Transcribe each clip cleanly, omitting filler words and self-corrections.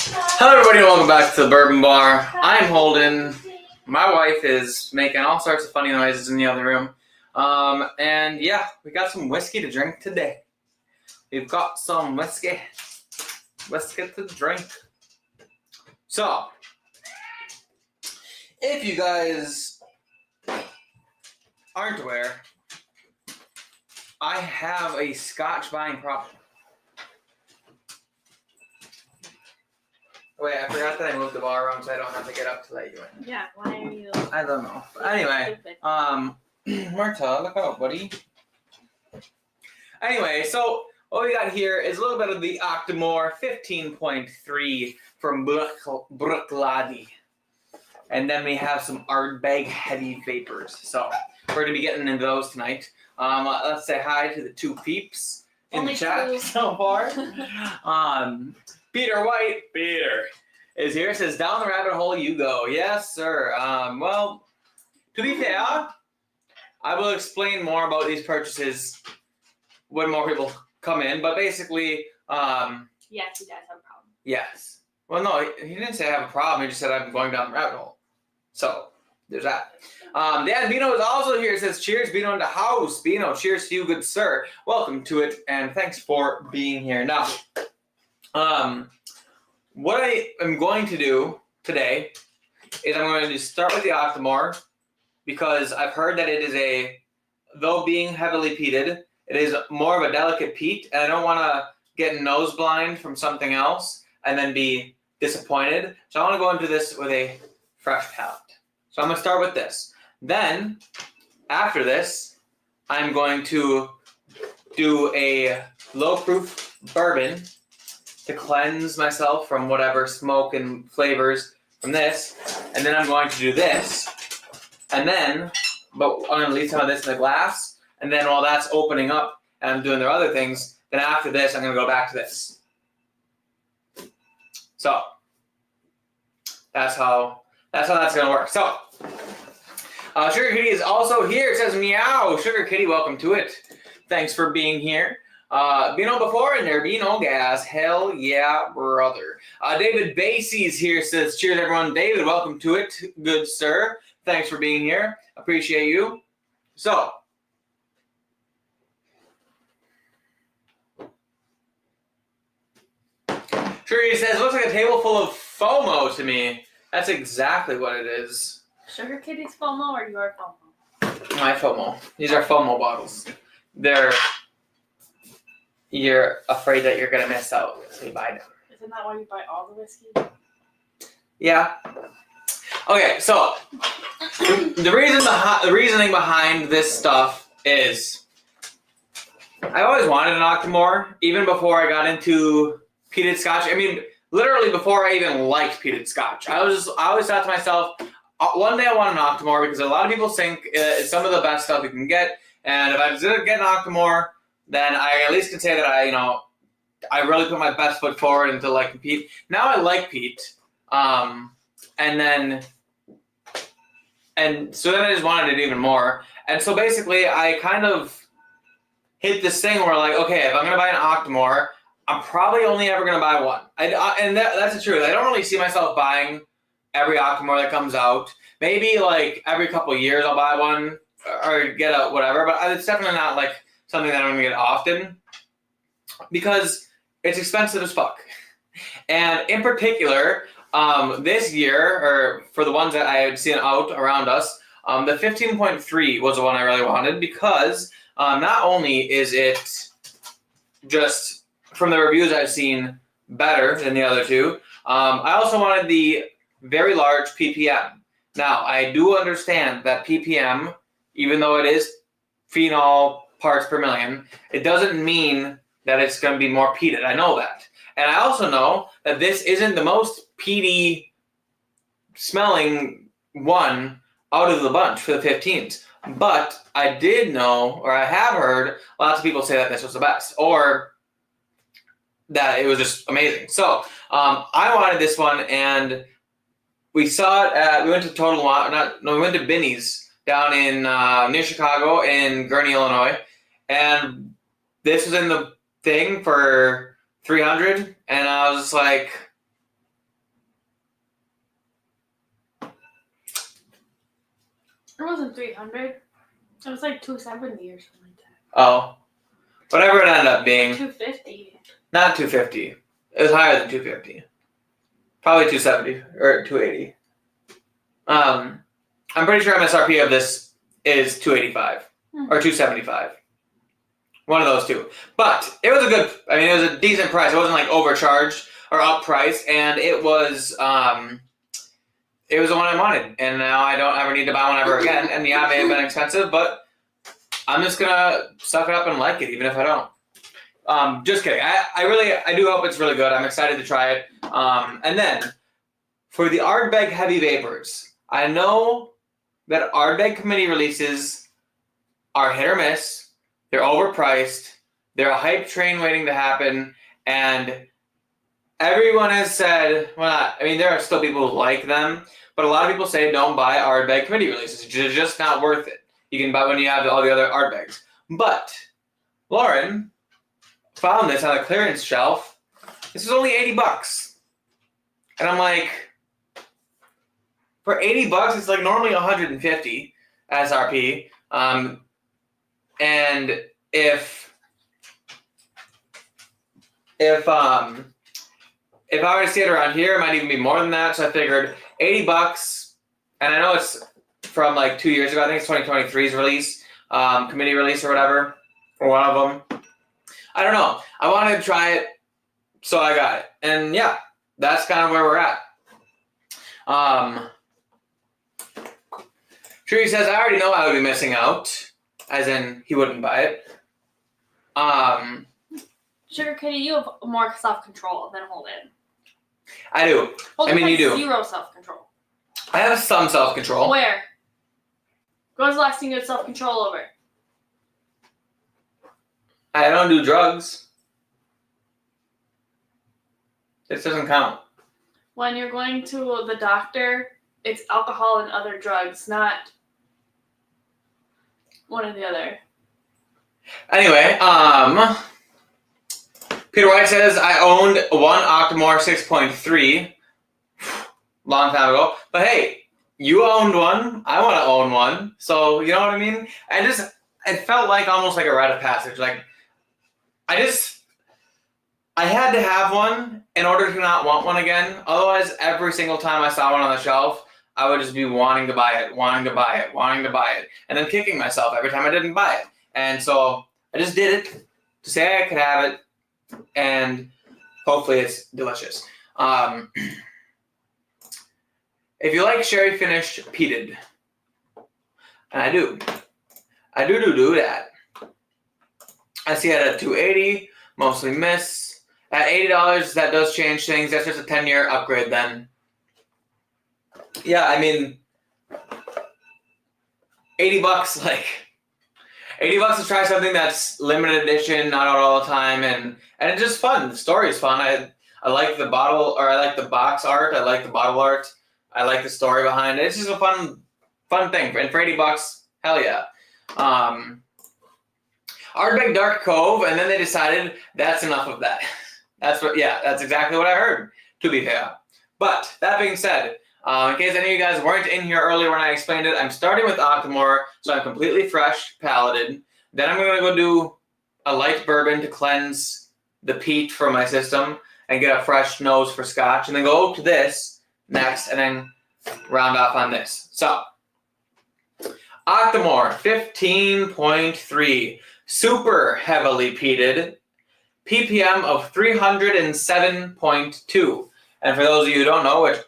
Hello everybody and welcome back to the Bourbon Bar. I'm Holden. My wife is making all sorts of funny noises in the other room. And yeah, we got some whiskey to drink today. We've got some whiskey to drink. So, if you guys aren't aware, I have a Scotch buying problem. Wait, I forgot that I moved the bar around so I don't have to get up to let you in. Yeah, why are you? I don't know. Anyway, Marta, look out, buddy. Anyway, so what we got here is a little bit of the Octomore 15.3 from Bruichladdich. And then we have some Ardbeg heavy Vapours. So we're going to be getting into those tonight. Let's say hi to the two peeps in the chat so far. Peter White, Peter, is here. Says, down the rabbit hole you go. Yes, sir. Well, to be fair, I will explain more about these purchases when more people come in. But basically, yes, he does have a problem. Yes. Well, no, he didn't say I have a problem. He just said I'm going down the rabbit hole. So, there's that. Dan Bino is also here. Says, cheers, Bino, in the house. Bino, cheers to you, good sir. Welcome to it, and thanks for being here. Now, what I am going to do today is I'm going to start with the Octomore because I've heard that it is though being heavily peated, it is more of a delicate peat, and I don't want to get nose blind from something else and then be disappointed. So I want to go into this with a fresh palate. So I'm going to start with this. Then, after this, I'm going to do a low-proof bourbon to cleanse myself from whatever smoke and flavors from this. And then I'm going to do this. And then, but I'm going to leave some of this in the glass. And then while that's opening up and I'm doing their other things, then after this, I'm going to go back to this. So, that's how that's going to work. So, Sugar Kitty is also here. It says, meow. Sugar Kitty, welcome to it. Thanks for being here. Bino before in there, Bino gas. Hell yeah, brother. David Basie's here, says, cheers everyone. David, welcome to it. Good sir. Thanks for being here. Appreciate you. So, Sugar says, looks like a table full of FOMO to me. That's exactly what it is. Sugar Kitty's FOMO or your FOMO? My FOMO. These are FOMO bottles. You're afraid that you're going to miss out, so you buy them. Isn't that why you buy all the whiskey? Yeah. Okay, so the reasoning behind this stuff is I always wanted an Octomore, even before I got into peated Scotch. I mean, literally before I even liked peated Scotch. I always thought to myself, one day I want an Octomore because a lot of people think it's some of the best stuff you can get, and if I did get an Octomore, then I at least can say that I really put my best foot forward into like peat. Now I like peat, and so then I just wanted it even more. And so basically, I kind of hit this thing where like, okay, if I'm gonna buy an Octomore, I'm probably only ever gonna buy one. And that's the truth. I don't really see myself buying every Octomore that comes out. Maybe like every couple of years I'll buy one or get a whatever, but it's definitely not like something that I'm going to get often because it's expensive as fuck. And in particular, this year, or for the ones that I had seen out around us, the 15.3 was the one I really wanted because not only is it just, from the reviews I've seen, better than the other two, I also wanted the very large ppm. Now, I do understand that ppm, even though it is phenol parts per million, it doesn't mean that it's going to be more peated. I know that. And I also know that this isn't the most peaty smelling one out of the bunch for the 15s. But I did know, or I have heard, lots of people say that this was the best, or that it was just amazing. So I wanted this one, and we saw it we went to we went to Binny's down in near Chicago in Gurnee, Illinois. And this was in the thing for $300, and I was just like, It wasn't 300. It was like 270 or something like that. Oh. Whatever it ended up being. 250. Not 250. It was higher than 250. Probably 270 or 280. I'm pretty sure MSRP of this is 285 or 275. One of those two. But it was it was a decent price. It wasn't like overcharged or up price, and it was the one I wanted. And now I don't ever need to buy one ever again. And yeah, it may have been expensive, but I'm just gonna suck it up and like it, even if I don't. Just kidding. I do hope it's really good. I'm excited to try it. And then for the Ardbeg Heavy Vapours, I know that Ardbeg committee releases are hit or miss. They're overpriced. They're a hype train waiting to happen. And everyone has said, there are still people who like them, but a lot of people say don't buy Ardbeg committee releases. It's just not worth it. You can buy when you have all the other Ardbegs. But Lauren found this on a clearance shelf. This is only $80. And I'm like, for $80, it's like normally $150 SRP. And if I were to see it around here, it might even be more than that. So I figured $80, and I know it's from like 2 years ago. I think it's 2023's release, committee release or whatever, or one of them. I don't know. I wanted to try it, so I got it. And yeah, that's kind of where we're at. Tree says, I already know I would be missing out, as in he wouldn't buy it. Sugar Kitty, you have more self-control than Holden. I do. Holden you do. Zero self-control. I have some self-control. Where? When was the last thing you had self-control over? I don't do drugs. This doesn't count. When you're going to the doctor, it's alcohol and other drugs, not one or the other. Anyway, Peter White says, I owned one Octomore 6.3 long time ago. But hey, you owned one. I want to own one. So, you know what I mean? It felt like almost like a rite of passage. Like, I had to have one in order to not want one again. Otherwise, every single time I saw one on the shelf, I would just be wanting to buy it, and then kicking myself every time I didn't buy it. And so I just did it to say I could have it, and hopefully it's delicious. If you like sherry finished peated, and I do that. I see it at $280, mostly miss. At $80, that does change things. That's just a 10-year upgrade then. Yeah, I mean, $80, like, $80 to try something that's limited edition, not out all the time, and it's just fun. The story is fun. I like the bottle, or I like the box art. I like the bottle art. I like the story behind it. It's just a fun thing. And for $80, hell yeah. Ardbeg Dark Cove, and then they decided that's enough of that. That's exactly what I heard, to be fair. But that being said, in case any of you guys weren't in here earlier when I explained it, I'm starting with Octomore, so I'm completely fresh palated. Then I'm going to go do a light bourbon to cleanse the peat from my system and get a fresh nose for Scotch, and then go to this next, and then round off on this. So, Octomore 15.3, super heavily peated, ppm of 307.2. And for those of you who don't know, which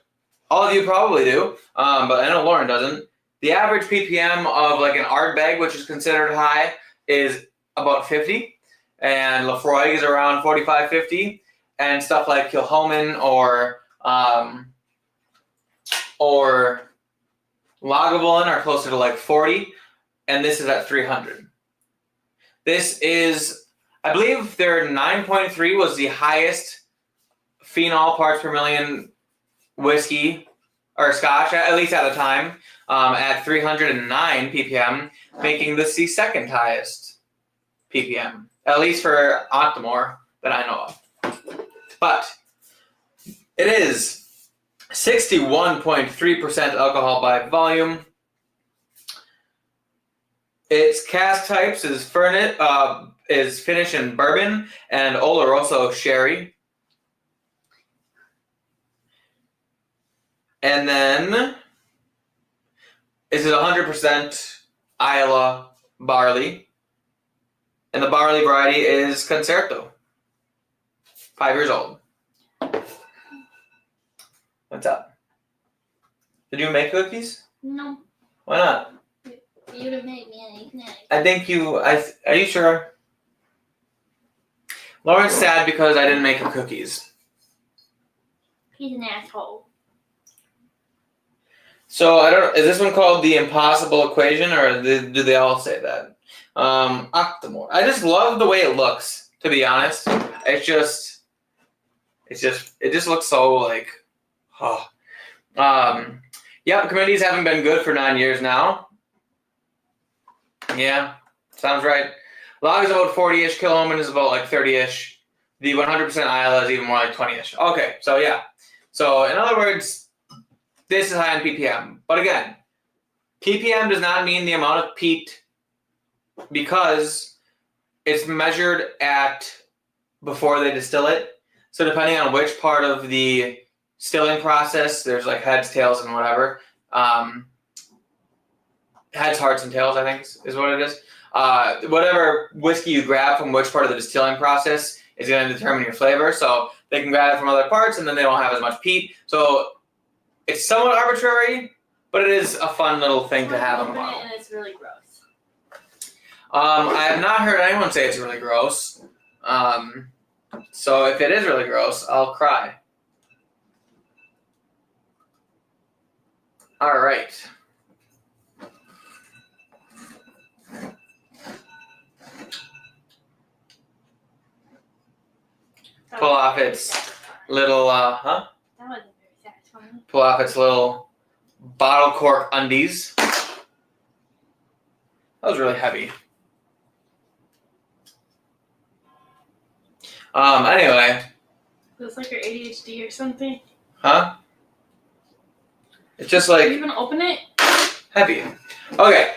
all of you probably do, but I know Lauren doesn't, the average ppm of like an Ardbeg, which is considered high, is about 50, and Lafroig is around 45, 50, and stuff like Kilchoman or Lagavulin are closer to like 40, and this is at 300. This is, I believe their 9.3 was the highest phenol parts per million whiskey or Scotch, at least at the time, at 309 ppm, making this the second highest ppm, at least for Octomore that I know of. But it is 61.3% alcohol by volume. Its cask types is finished in bourbon and Oloroso sherry. And then this is 100% Islay barley. And the barley variety is Concerto. 5 years old. What's up? Did you make cookies? No. Why not? You didn't make me any snacks. I think you. Are you sure? Lauren's sad because I didn't make her cookies. He's an asshole. So I don't. Is this one called the impossible equation, or do they all say that? Octomore. I just love the way it looks. To be honest, it just looks so like. Oh. Yep. Communities haven't been good for 9 years now. Yeah, sounds right. Log is about 40-ish. Kilhoman is about like 30-ish. The 100% Islay is even more like 20-ish. Okay, so yeah. So in other words, this is high in ppm. But again, ppm does not mean the amount of peat because it's measured at before they distill it. So depending on which part of the distilling process, there's like heads, tails, and whatever. Heads, hearts, and tails, I think is what it is. Whatever whiskey you grab from which part of the distilling process is going to determine your flavor. So they can grab it from other parts, and then they don't have as much peat. So it's somewhat arbitrary, but it is a fun little thing to have in a bottle. And it's really gross. I have not heard anyone say it's really gross. So if it is really gross, I'll cry. All right. Pull off its little, That wasn't very satisfying. pull off its little bottle cork undies. That was really heavy. Anyway. It's like your ADHD or something. Huh? It's just Are you like gonna open it? heavy. Okay.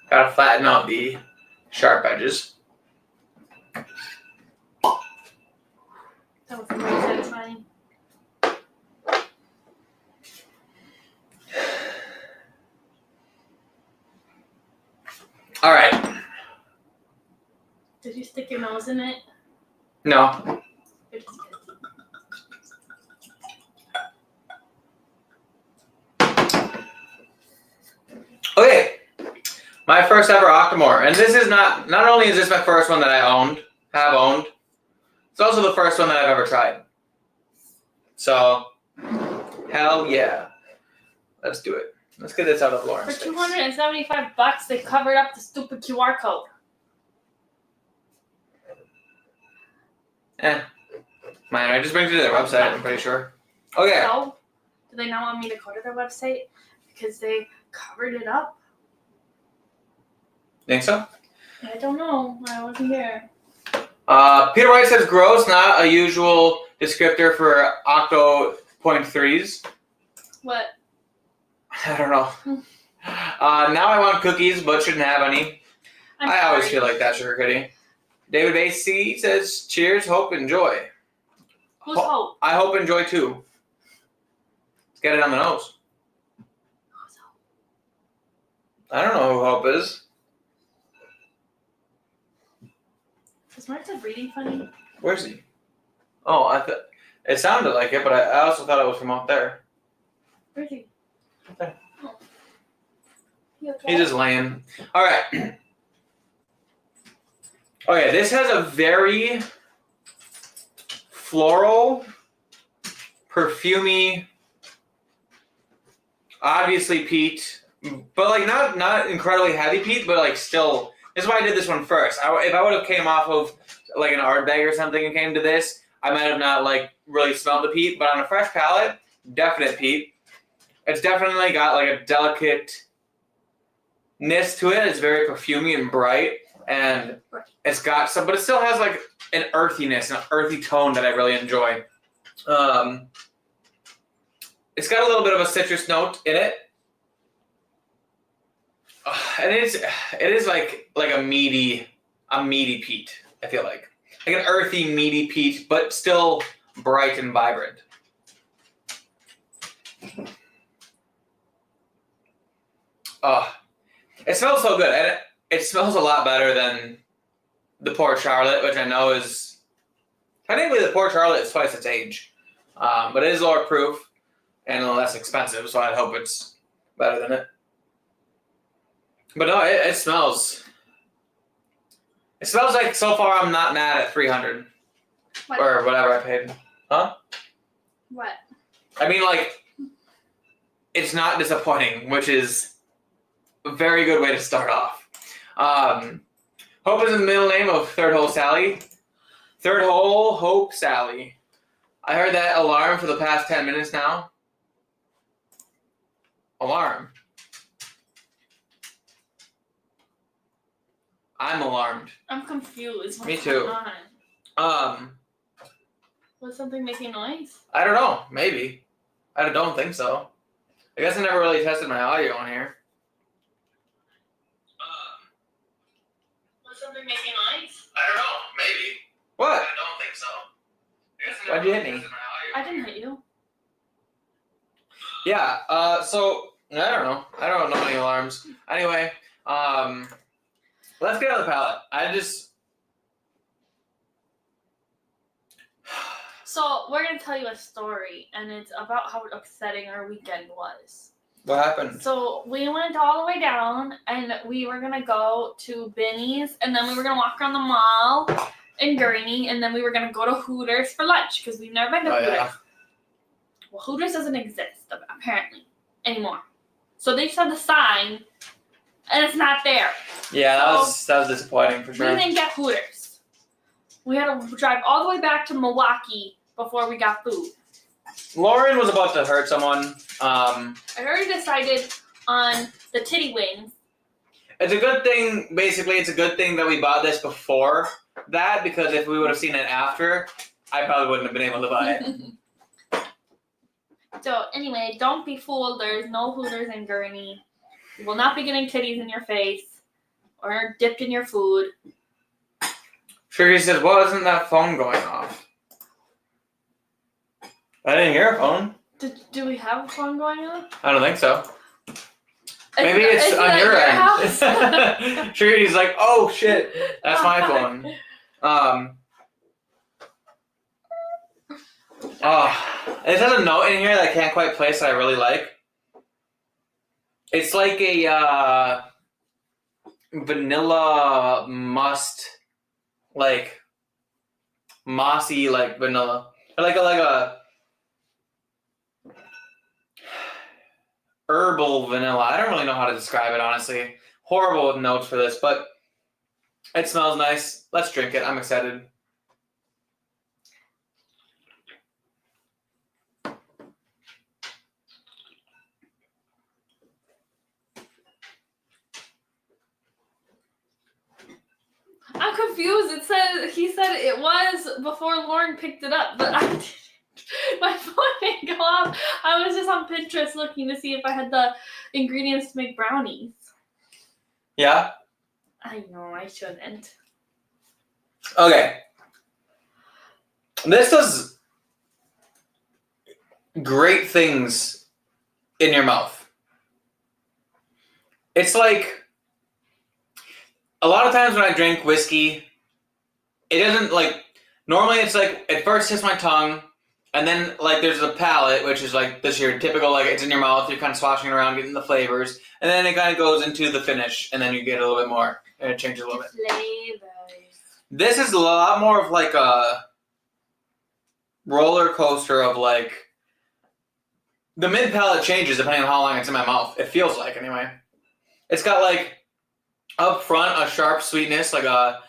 Gotta flatten out the sharp edges. That wasn't very satisfying. All right. Did you stick your nose in it? No. It's good. Okay. My first ever Octomore, and this is not only is this my first one that I have owned, it's also the first one that I've ever tried. So, hell yeah. Let's do it. Let's get this out of Lauren's For face. $275, they covered up the stupid QR code. Mine, I just bring it to their website, I'm pretty sure. Okay. So, do they not want me to go to their website because they covered it up? Think so? I don't know. I wasn't there. Peter White says gross, not a usual descriptor for Octo .3s. What? I don't know. Now I want cookies, but shouldn't have any. I always feel like that, Sugar Kitty. David Basie says, cheers, hope, enjoy. Who's Hope? I hope enjoy too. Let's get it on the nose. Who's Hope? I don't know who Hope is. Is Martha breathing funny? Where's he? Oh, I thought it sounded like it, but I also thought it was from out there. Where's he? There. Oh. You okay? He's just laying. All right. Okay, this has a very floral, perfumey, obviously peat, but like not incredibly heavy peat, but like still. This is why I did this one first. If I would have came off of like an Ardbeg or something and came to this, I might have not like really smelled the peat. But on a fresh palate, definite peat. It's definitely got like a delicateness to it. It's very perfumey and bright, and it's got some, but it still has like an earthiness, an earthy tone that I really enjoy. It's got a little bit of a citrus note in it. And it is like a meaty peat. I feel like an earthy, meaty peat, but still bright and vibrant. It smells so good, and it smells a lot better than the Port Charlotte, which I know is technically the Port Charlotte is twice its age, but it is lower proof and less expensive, so I hope it's better than it. But no, it smells. It smells like so far I'm not mad at $300 or whatever I paid. Huh? What? I mean, like, it's not disappointing, which is a very good way to start off. Hope is the middle name of Third Hole Sally. Third Hole Hope Sally. I heard that alarm for the past 10 minutes now. Alarm. I'm alarmed. I'm confused. What's Me too. going on? Um, Was something making noise? I don't know. Maybe. I don't think so. I guess I never really tested my audio on here. Was something making noise? I don't know. Maybe. What? I don't think so. Why'd you hit me? I didn't hit you. Yeah. So I don't know. I don't know any alarms. Anyway. Let's get on the palette. So we're gonna tell you a story, and it's about how upsetting our weekend was. What happened? So we went all the way down, and we were gonna go to Benny's, and then we were gonna walk around the mall in Gurney, and then we were gonna go to Hooters for lunch because we've never been to Hooters. Yeah. Well, Hooters doesn't exist apparently anymore. So they just have the sign, and it's not there. Yeah, that was disappointing for sure. We didn't get Hooters. We had to drive all the way back to Milwaukee before we got food. Lauren was about to hurt someone. I already decided on the titty wings. It's a good thing. Basically, it's a good thing that we bought this before that, because if we would have seen it after, I probably wouldn't have been able to buy it. So anyway, don't be fooled. There's no Hooters in Gurney. You will not be getting titties in your face or dipped in your food. Sure, he says, "Well, isn't that phone going off?" I didn't hear a phone. Do we have a phone going on? I don't think so. Maybe it's on your end. Sure, he's like, "Oh shit, that's my phone." It has a note in here that I can't quite place that I really like. It's like a vanilla must, like mossy, like vanilla, or like a herbal vanilla. I don't really know how to describe it, honestly. Horrible notes for this, but it smells nice. Let's drink it. I'm excited. I'm confused. He said it was before Lauren picked it up, but I didn't. My phone didn't go off. I was just on Pinterest looking to see if I had the ingredients to make brownies. Yeah? I know, I shouldn't. Okay. This does great things in your mouth. It's like, a lot of times when I drink whiskey, it doesn't like, normally it's like, it first hits my tongue, and then like there's the palate, which is like this your typical, like it's in your mouth, you're kind of swashing around, getting the flavors, and then it kind of goes into the finish, and then you get a little bit more, and it changes a little bit. Flavors. This is a lot more of like a roller coaster of like, the mid palate changes depending on how long it's in my mouth. It feels like, anyway. It's got like, up front, a sharp sweetness, like a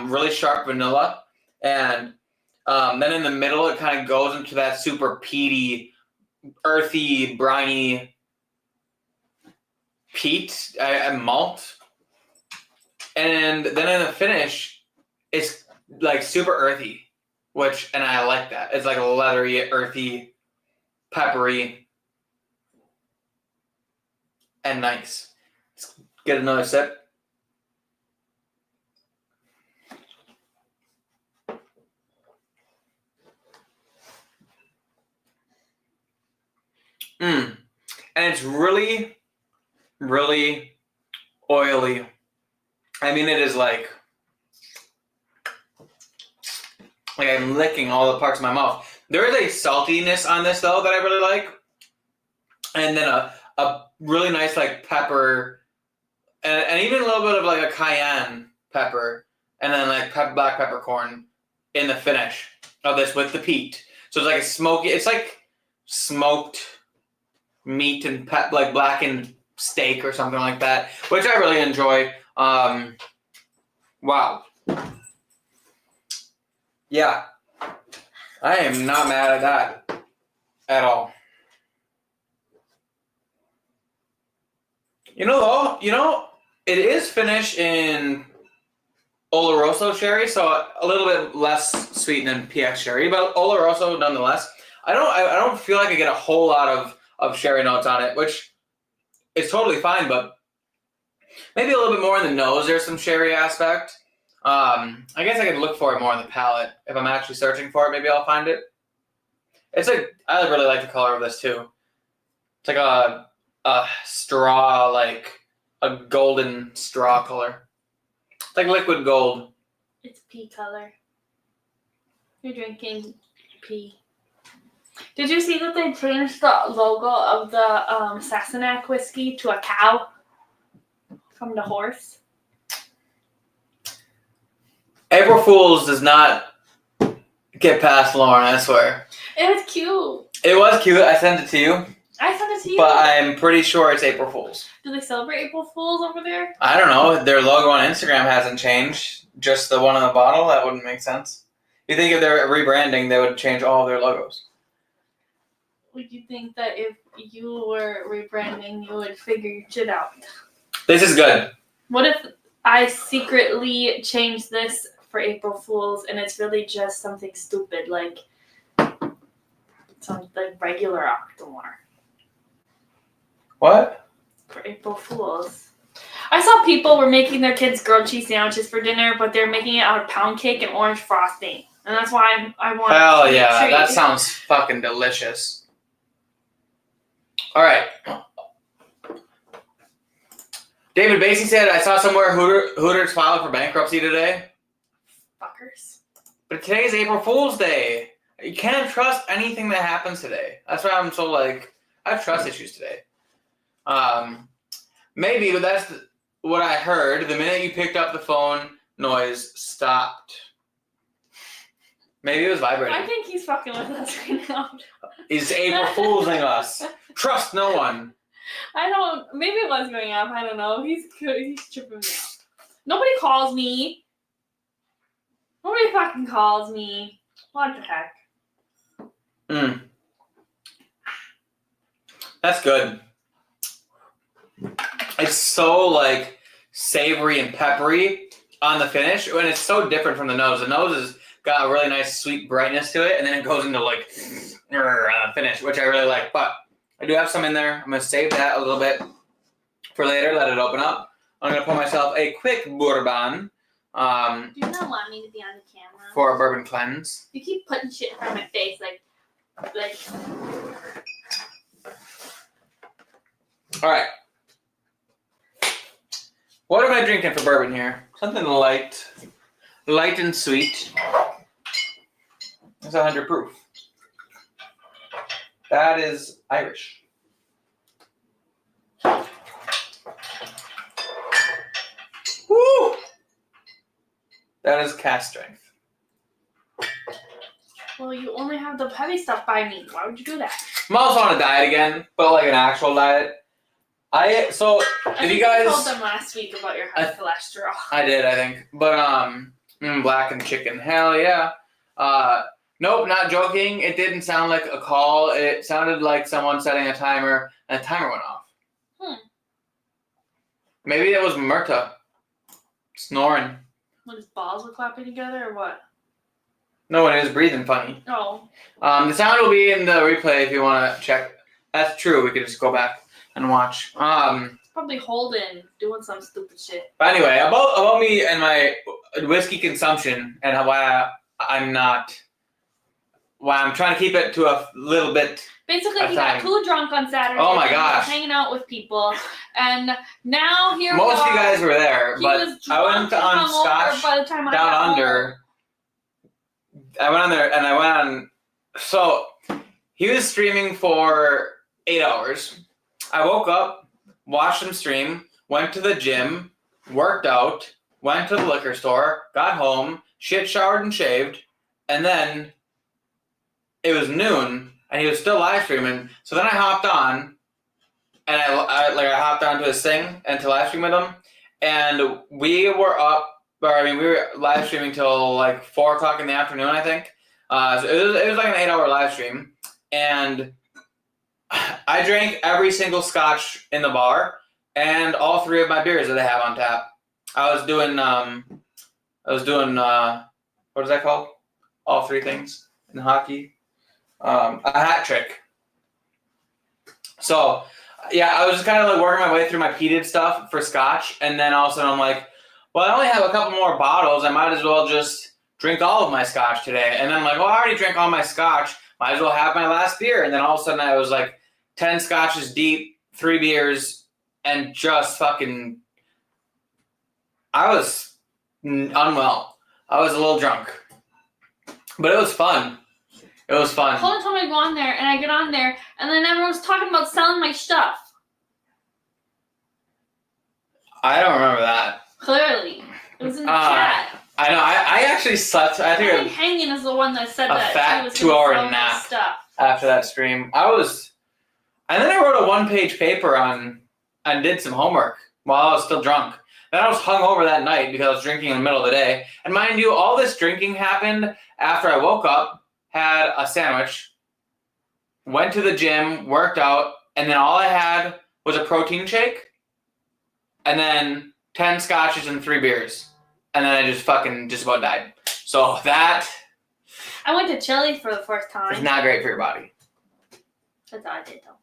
really sharp vanilla, and then in the middle, it kind of goes into that super peaty, earthy, briny peat and malt. And then in the finish, it's like super earthy, and I like that. It's like a leathery, earthy, peppery, and nice. It's Get another sip. And it's really, really oily. I mean, it is like I'm licking all the parts of my mouth. There is a saltiness on this though that I really like, and then a really nice like pepper, and even a little bit of like a cayenne pepper, and then like black peppercorn in the finish of this with the peat. So it's like a smoky. It's like smoked meat and like blackened steak or something like that, which I really enjoy. Wow. Yeah, I am not mad at that at all. Though, it is finished in Oloroso sherry, so a little bit less sweet than PX sherry, but Oloroso nonetheless. I don't feel like I get a whole lot of sherry notes on it, which is totally fine, but maybe a little bit more in the nose. There's some sherry aspect. I guess I could look for it more on the palate. If I'm actually searching for it, maybe I'll find it. I really like the color of this too. It's like a straw, like a golden straw color. It's like liquid gold. It's pea color. You're drinking pea. Did you see that they changed the logo of the Sassenach whiskey to a cow from the horse? April Fool's does not get past Lauren, I swear. It was cute. It was cute. I sent it to you. I sent it to you. But I'm pretty sure it's April Fool's. Do they celebrate April Fools over there? I don't know. Their logo on Instagram hasn't changed. Just the one on the bottle? That wouldn't make sense. You think if they're rebranding, they would change all of their logos? Would you think that if you were rebranding, you would figure your shit out? This is good. What if I secretly change this for April Fools and it's really just something stupid like some like regular Octomore? What? For April Fools. I saw people were making their kids grilled cheese sandwiches for dinner, but they're making it out of pound cake and orange frosting. And that's why I want Hell to yeah, treat. that sounds fucking delicious. All right. David Basie said, I saw somewhere Hooters filed for bankruptcy today. Fuckers. But today's April Fool's Day. You can't trust anything that happens today. That's why I'm so like, I have trust issues today. Maybe, but that's what I heard. The minute you picked up the phone, noise stopped. Maybe it was vibrating. I think he's fucking with us right now. He's April Foolsing us. Trust no one. Maybe it was going off. I don't know. He's tripping me out. Nobody calls me. Nobody fucking calls me. What the heck? That's good. It's so like savory and peppery on the finish, and it's so different from the nose. The nose has got a really nice sweet brightness to it, and then it goes into like finish, which I really like. But I do have some in there. I'm gonna save that a little bit for later. Let it open up. I'm gonna pour myself a quick bourbon. Do you not want me to be on the camera? For a bourbon cleanse. You keep putting shit in front of my face, like. All right. What am I drinking for bourbon here? Something light and sweet. It's 100 proof. That is Irish. Woo! That is cask strength. Well, you only have the heavy stuff by me. Why would you do that? I'm also on a diet again, but like an actual diet. I told them last week about your high cholesterol. I did, I think. But blackened chicken. Hell yeah. Nope, not joking. It didn't sound like a call. It sounded like someone setting a timer, and the timer went off. Maybe it was Myrta snoring. When his balls were clapping together, or what? No, it is breathing funny. Oh. The sound will be in the replay if you want to check. That's true. We could just go back and watch. Probably Holden doing some stupid shit. But anyway, about me and my whiskey consumption and why I'm trying to keep it to a little bit. Basically, At he got time. too drunk on Saturday. Oh my and he was gosh. hanging out with people, and now here Most we of are. you guys were there, He but was I drunk went and on hungover Scotch by the time I Down got Under. home. I went on there and I went on. So he was streaming for 8 hours. I woke up, watched him stream, went to the gym, worked out, went to the liquor store, got home, shit showered and shaved, and then it was noon and he was still live streaming. So then I hopped on and I hopped onto his thing and to live stream with him, and we were we were live streaming till like 4 o'clock in the afternoon, I think. So it was like an 8-hour live stream, and I drank every single Scotch in the bar and all 3 of my beers that I have on tap. I was doing what is that called? All 3 things in hockey. A hat trick. So yeah, I was just kind of like working my way through my peated stuff for Scotch, and then all of a sudden I'm like, well, I only have a couple more bottles. I might as well just drink all of my Scotch today. And then I'm like, well, I already drank all my Scotch. Might as well have my last beer. And then all of a sudden I was like 10 Scotches deep, 3 beers, and just fucking. I was unwell. I was a little drunk, but it was fun. It was fun. Holden told me to go on there, and I get on there, and then everyone's talking about selling my stuff. I don't remember that. Clearly. It was in the chat. I know. I actually slept. I I think think Hanging is the one that said a that fat she was 2-hour gonna sell my nap. stuff. After that stream, and then I wrote a 1-page paper and did some homework while I was still drunk. Then I was hungover that night because I was drinking in the middle of the day. And mind you, all this drinking happened after I woke up, had a sandwich, went to the gym, worked out, and then all I had was a protein shake, and then 10 Scotches and 3 beers. And then I just about died. So that I went to Chili's for the first time. is not great for your body. That's all I did, though.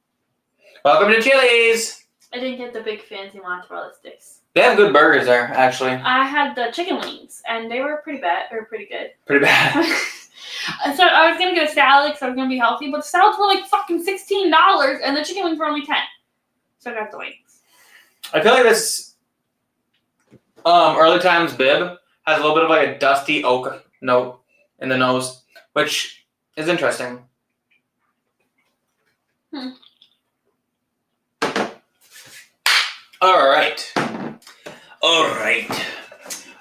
Welcome to Chili's. I didn't get the big fancy mozzarella sticks. They have good burgers there, actually. I had the chicken wings, and they were pretty good. Pretty bad. So I was gonna get a salad because I was gonna be healthy, but the salads were like fucking $16, and the chicken wings were only $10. So I got the wings. I feel like this early times bib has a little bit of like a dusty oak note in the nose, which is interesting. All right.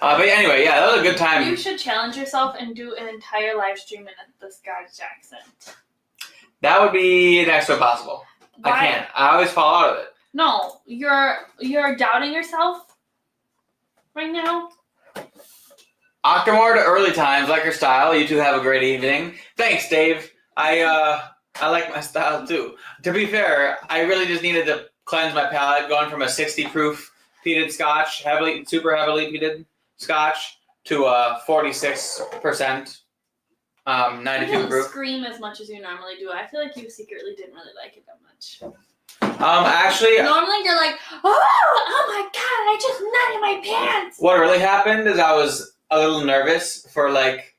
But anyway, yeah, that was a good time. You should challenge yourself and do an entire live stream in the Scottish accent. That would be next to impossible. Why? I can't. I always fall out of it. No, you're doubting yourself right now. Octomore to early times, like your style. You two have a great evening. Thanks, Dave. I like my style too. To be fair, I really just needed to cleanse my palate, going from a 60 proof peated Scotch, super heavily peated Scotch, to a 46%, 92 You don't proof. scream as much as you normally do. I feel like you secretly didn't really like it that much. Actually, Normally you're like, oh my god, I just nutted my pants. what really happened is I was a little nervous for like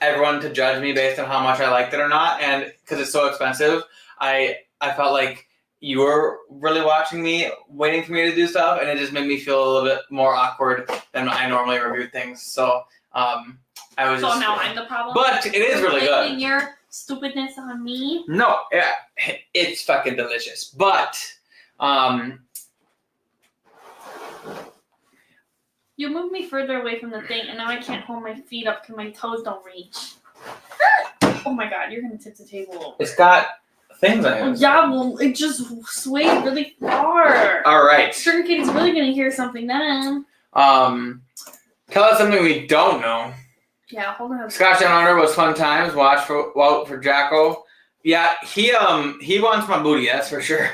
everyone to judge me based on how much I liked it or not, and because it's so expensive, I felt like you were really watching me, waiting for me to do stuff, and it just made me feel a little bit more awkward than I normally review things. So I was. So just, now I'm the problem. But it is really blaming good. your stupidness on me. No, yeah, it's fucking delicious. But you moved me further away from the thing, and now I can't hold my feet up because my toes don't reach. Oh my god, you're gonna tip the table over. it's got things on it. Yeah, well, it just swayed really far. All right. Sugar Katie's really gonna hear something then. Tell us something we don't know. Yeah, hold on. Scotch Down Under was fun times. Watch for Jacko. Yeah, he wants my booty. That's for sure.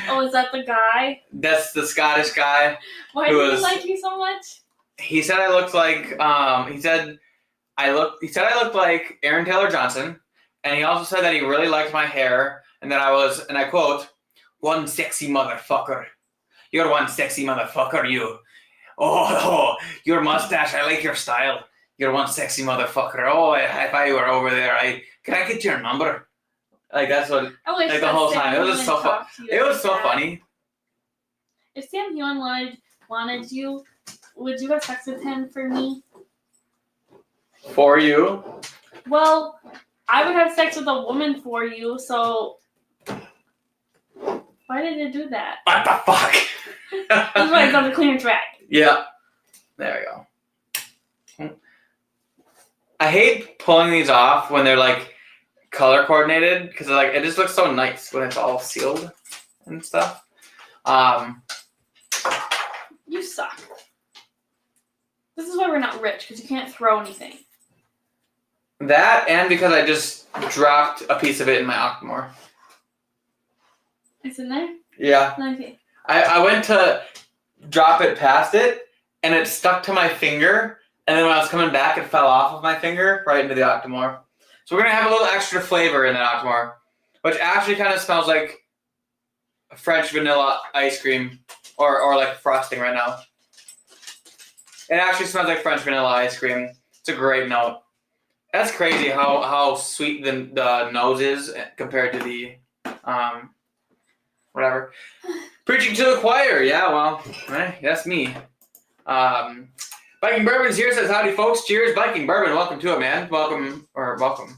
Oh, is that the guy? That's the Scottish guy. Why Who do he was- like you so much? He said I looked like He said I looked like Aaron Taylor Johnson, and he also said that he really liked my hair, and that I was, and I quote, one sexy motherfucker. You're one sexy motherfucker, you. Oh, your mustache. I like your style. You're one sexy motherfucker. Oh, if I were over there, can I get your number? Like that's what. I wish Like the that whole Sam time. It was just so Hewen fun. talked to you It was like so that. funny. If Sam Hewen wanted you, would you have sex with him for me? For you. Well, I would have sex with a woman for you, so why did you do that? What the fuck? That's why it's on the clearance rack. Yeah. There we go. I hate pulling these off when they're like color coordinated because like it just looks so nice when it's all sealed and stuff. You suck. This is why we're not rich, because you can't throw anything. That and because I just dropped a piece of it in my Octomore. It's in there? Yeah. Okay. I went to drop it past it and it stuck to my finger, and then when I was coming back it fell off of my finger right into the Octomore. So we're gonna have a little extra flavor in the Octomore, which actually kind of smells like French vanilla ice cream or like frosting right now. It actually smells like French vanilla ice cream. It's a great note. That's crazy how sweet the nose is compared to the whatever. Preaching to the choir. Yeah, well, that's me. Viking Bourbon's here, says howdy folks. Cheers, Viking Bourbon. Welcome to it, man. Welcome.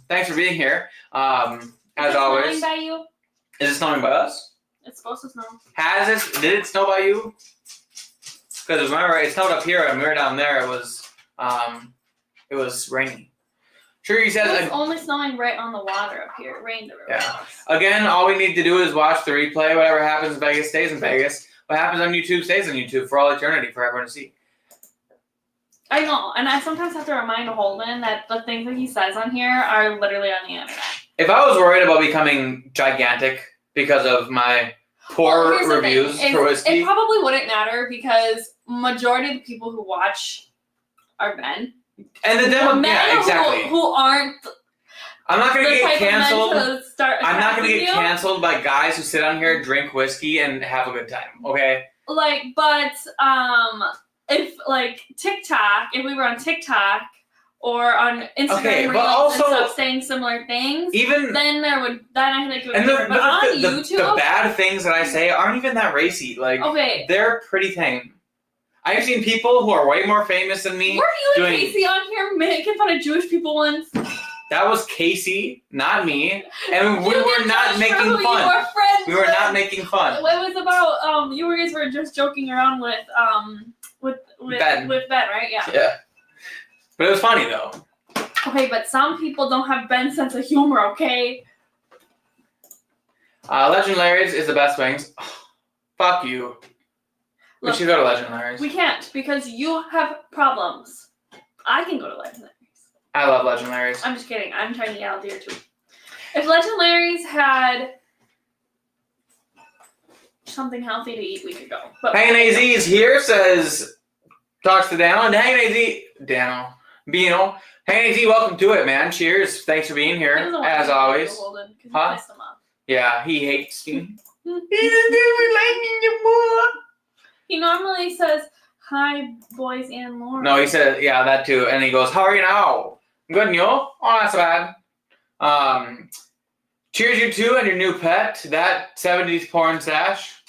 Thanks for being here. As always. Is it snowing by you? Is it snowing by us? It's supposed to snow. Did it snow by you? Because remember, it snowed up here and we were down there. It was rainy. Sure, he says. It's only snowing right on the water up here. It rained everywhere else. Again, all we need to do is watch the replay. Whatever happens in Vegas stays in Vegas. What happens on YouTube stays on YouTube for all eternity, for everyone to see. I know, and I sometimes have to remind Holden that the things that he says on here are literally on the internet. If I was worried about becoming gigantic because of my poor Here's the reviews thing, for whiskey, it probably wouldn't matter because majority of the people who watch are men. and the demo, yeah, exactly. Who aren't. I'm not gonna the get type of men canceled. to start I'm not gonna attacking get you. canceled by guys who sit on here, drink whiskey, and have a good time. Okay. Like, but if like TikTok, if we were on TikTok or on Instagram Okay, but Reels also- and stuff saying similar things, Even then I think it would and be the, different. But on the YouTube, bad things that I say aren't even that racy. Like okay. they're pretty tame. I've seen people who are way more famous than me. Were you and doing- Casey on here making fun of Jewish people once? That was Casey, not me, and we You were get not judged for making who you fun. were friends We were with. not making fun. It was about you guys were just joking around with Ben. with Ben, right? Yeah. Yeah, but it was funny though. Okay, but some people don't have Ben's sense of humor. Okay. Legendaries is the best wings. Fuck you. We Look, should go to Legendaries. we can't because you have problems. I can go to Legendaries. I love Legendaries. I'm just kidding. I'm trying to get out there too. If Legendaries had something healthy to eat, we could go. But Hanging AZ's here, says, talks to Dano. And Hanging AZ, Dano, Bino. Hanging AZ, welcome to it, man. Cheers. Thanks for being here, he doesn't want as to always. Holden, 'cause you Huh? pissed him off. Yeah, he hates me. He doesn't like me anymore. He normally says, "Hi, boys and Lauren." No, he said, yeah, that too. And he goes, how are you now? Good, and you? Oh, not so bad. Cheers, you two, and your new pet, that 70s porn stash.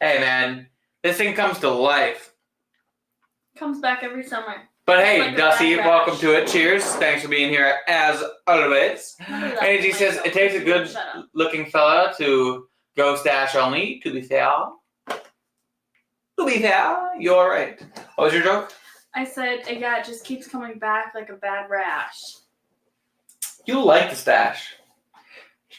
Hey, man, this thing comes to life. Comes back every summer. But hey, Like a Dusty, backlash. welcome to it. Cheers. Thanks for being here, as always. Remember that And he place, says, though. it takes a good Shut up. looking fella to go stash only, to be fair. To be fair, you're right. What was your joke? I said, yeah, it just keeps coming back like a bad rash. You like the stash.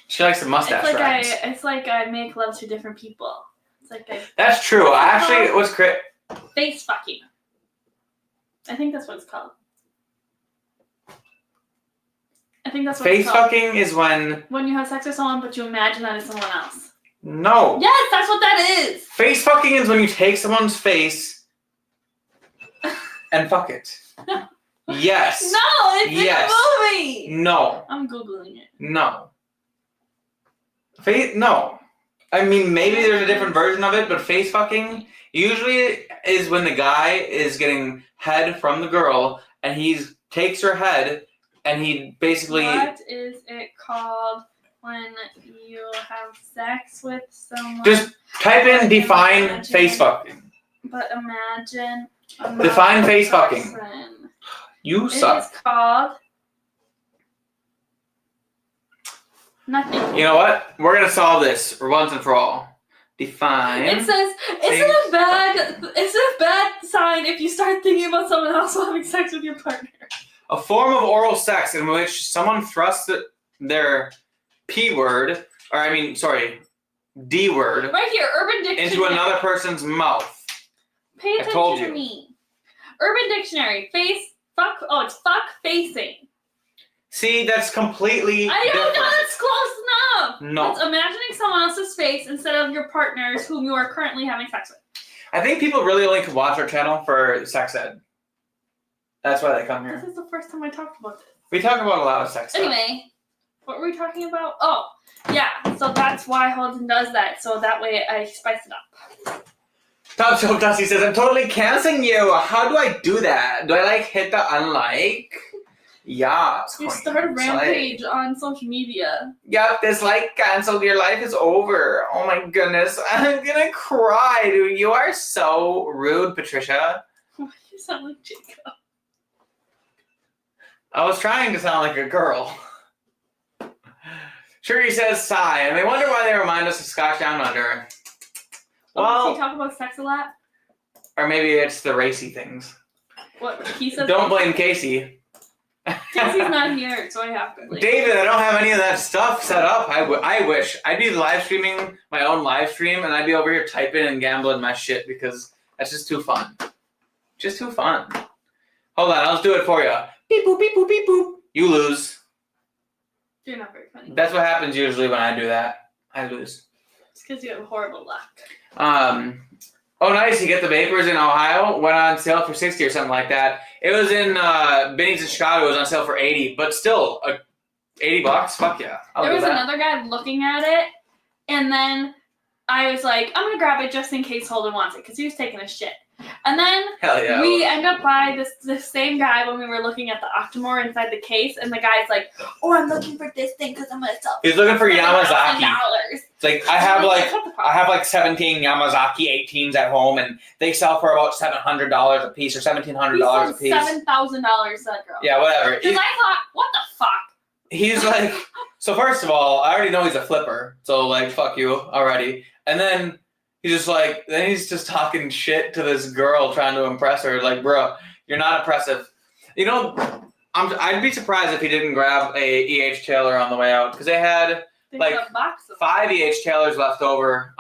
She likes the mustache rhymes. It's like I make love to different people. It's like I That's true. I actually, it was face fucking. I think that's what it's called. I think that's what face it's called. fucking is when, When you have sex with someone, but you imagine that it's someone else. no. Yes, that's what that is. Face fucking is when you take someone's face and fuck it. Yes. No, it's Yes. in a movie. No. I'm googling it. No. No. I mean, maybe there's a different version of it, but face fucking usually is when the guy is getting head from the girl, and he takes her head, and he basically. What is it called when you have sex with someone? Just type in define Imagine. face fucking. But imagine. Define face fucking. Person. You It suck. is called. Nothing. You know what? We're gonna solve this once and for all. Define. It says it's a bad sign if you start thinking about someone else while having sex with your partner. A form of oral sex in which someone thrusts their D word, Right here, Urban Dictionary. into another person's mouth. Pay I attention told to you. me. Urban Dictionary. Fuck. Oh, it's fuck facing. See, that's completely I don't different. know. That's close enough. No. It's imagining someone else's face instead of your partner's whom you are currently having sex with. I think people really only can watch our channel for sex ed. That's why they come here. This is the first time I talked about this. We talk about a lot of sex stuff. Anyway, what were we talking about? Oh, yeah. So that's why Holden does that. So that way I spice it up. Top Shelf Dusty says, I'm totally canceling you. How do I do that? Do I hit the unlike? Yeah. You start a rampage on social media. Yep, dislike canceled. Your life is over. Oh my goodness. I'm gonna cry, dude. You are so rude, Patricia. You sound like Jacob. I was trying to sound like a girl. Shuri says, sigh. And they wonder why they remind us of Scotch Down Under. Does Well, he talk about sex a lot? or maybe it's the racy things. What he says? Don't blame Casey. Casey's not here, so I have to blame. David, I don't have any of that stuff set up. I wish. I'd be live streaming my own live stream, and I'd be over here typing and gambling my shit because that's just too fun. Just too fun. Hold on, I'll do it for you. Beep boop, beep boop, beep boop. You lose. You're not very funny. That's what happens usually when I do that. I lose. It's because you have horrible luck. Oh, nice. You get the Vapours in Ohio. Went on sale for $60 or something like that. It was in Binny's in Chicago. It was on sale for $80, but still, $80. Fuck yeah. There was another guy looking at it, and then I was like, I'm gonna grab it just in case Holden wants it, because he was taking a shit. And then Hell yeah. we end up by this same guy when we were looking at the Octomore inside the case, and the guy's like, oh, I'm looking for this thing because I'm gonna sell it. He's looking for Yamazaki. $1,000. It's like I have 17 Yamazaki 18s at home, and they sell for about $700 a piece or $1,700 a piece. $7,000 that girl. Yeah, whatever. Because I thought, what the fuck? He's like, so first of all, I already know he's a flipper, so fuck you already. And then he's just talking shit to this girl trying to impress her. Like, bro, you're not impressive. You know, I'd be surprised if he didn't grab a EH Taylor on the way out, because they had A box of 5 EH Taylors left over.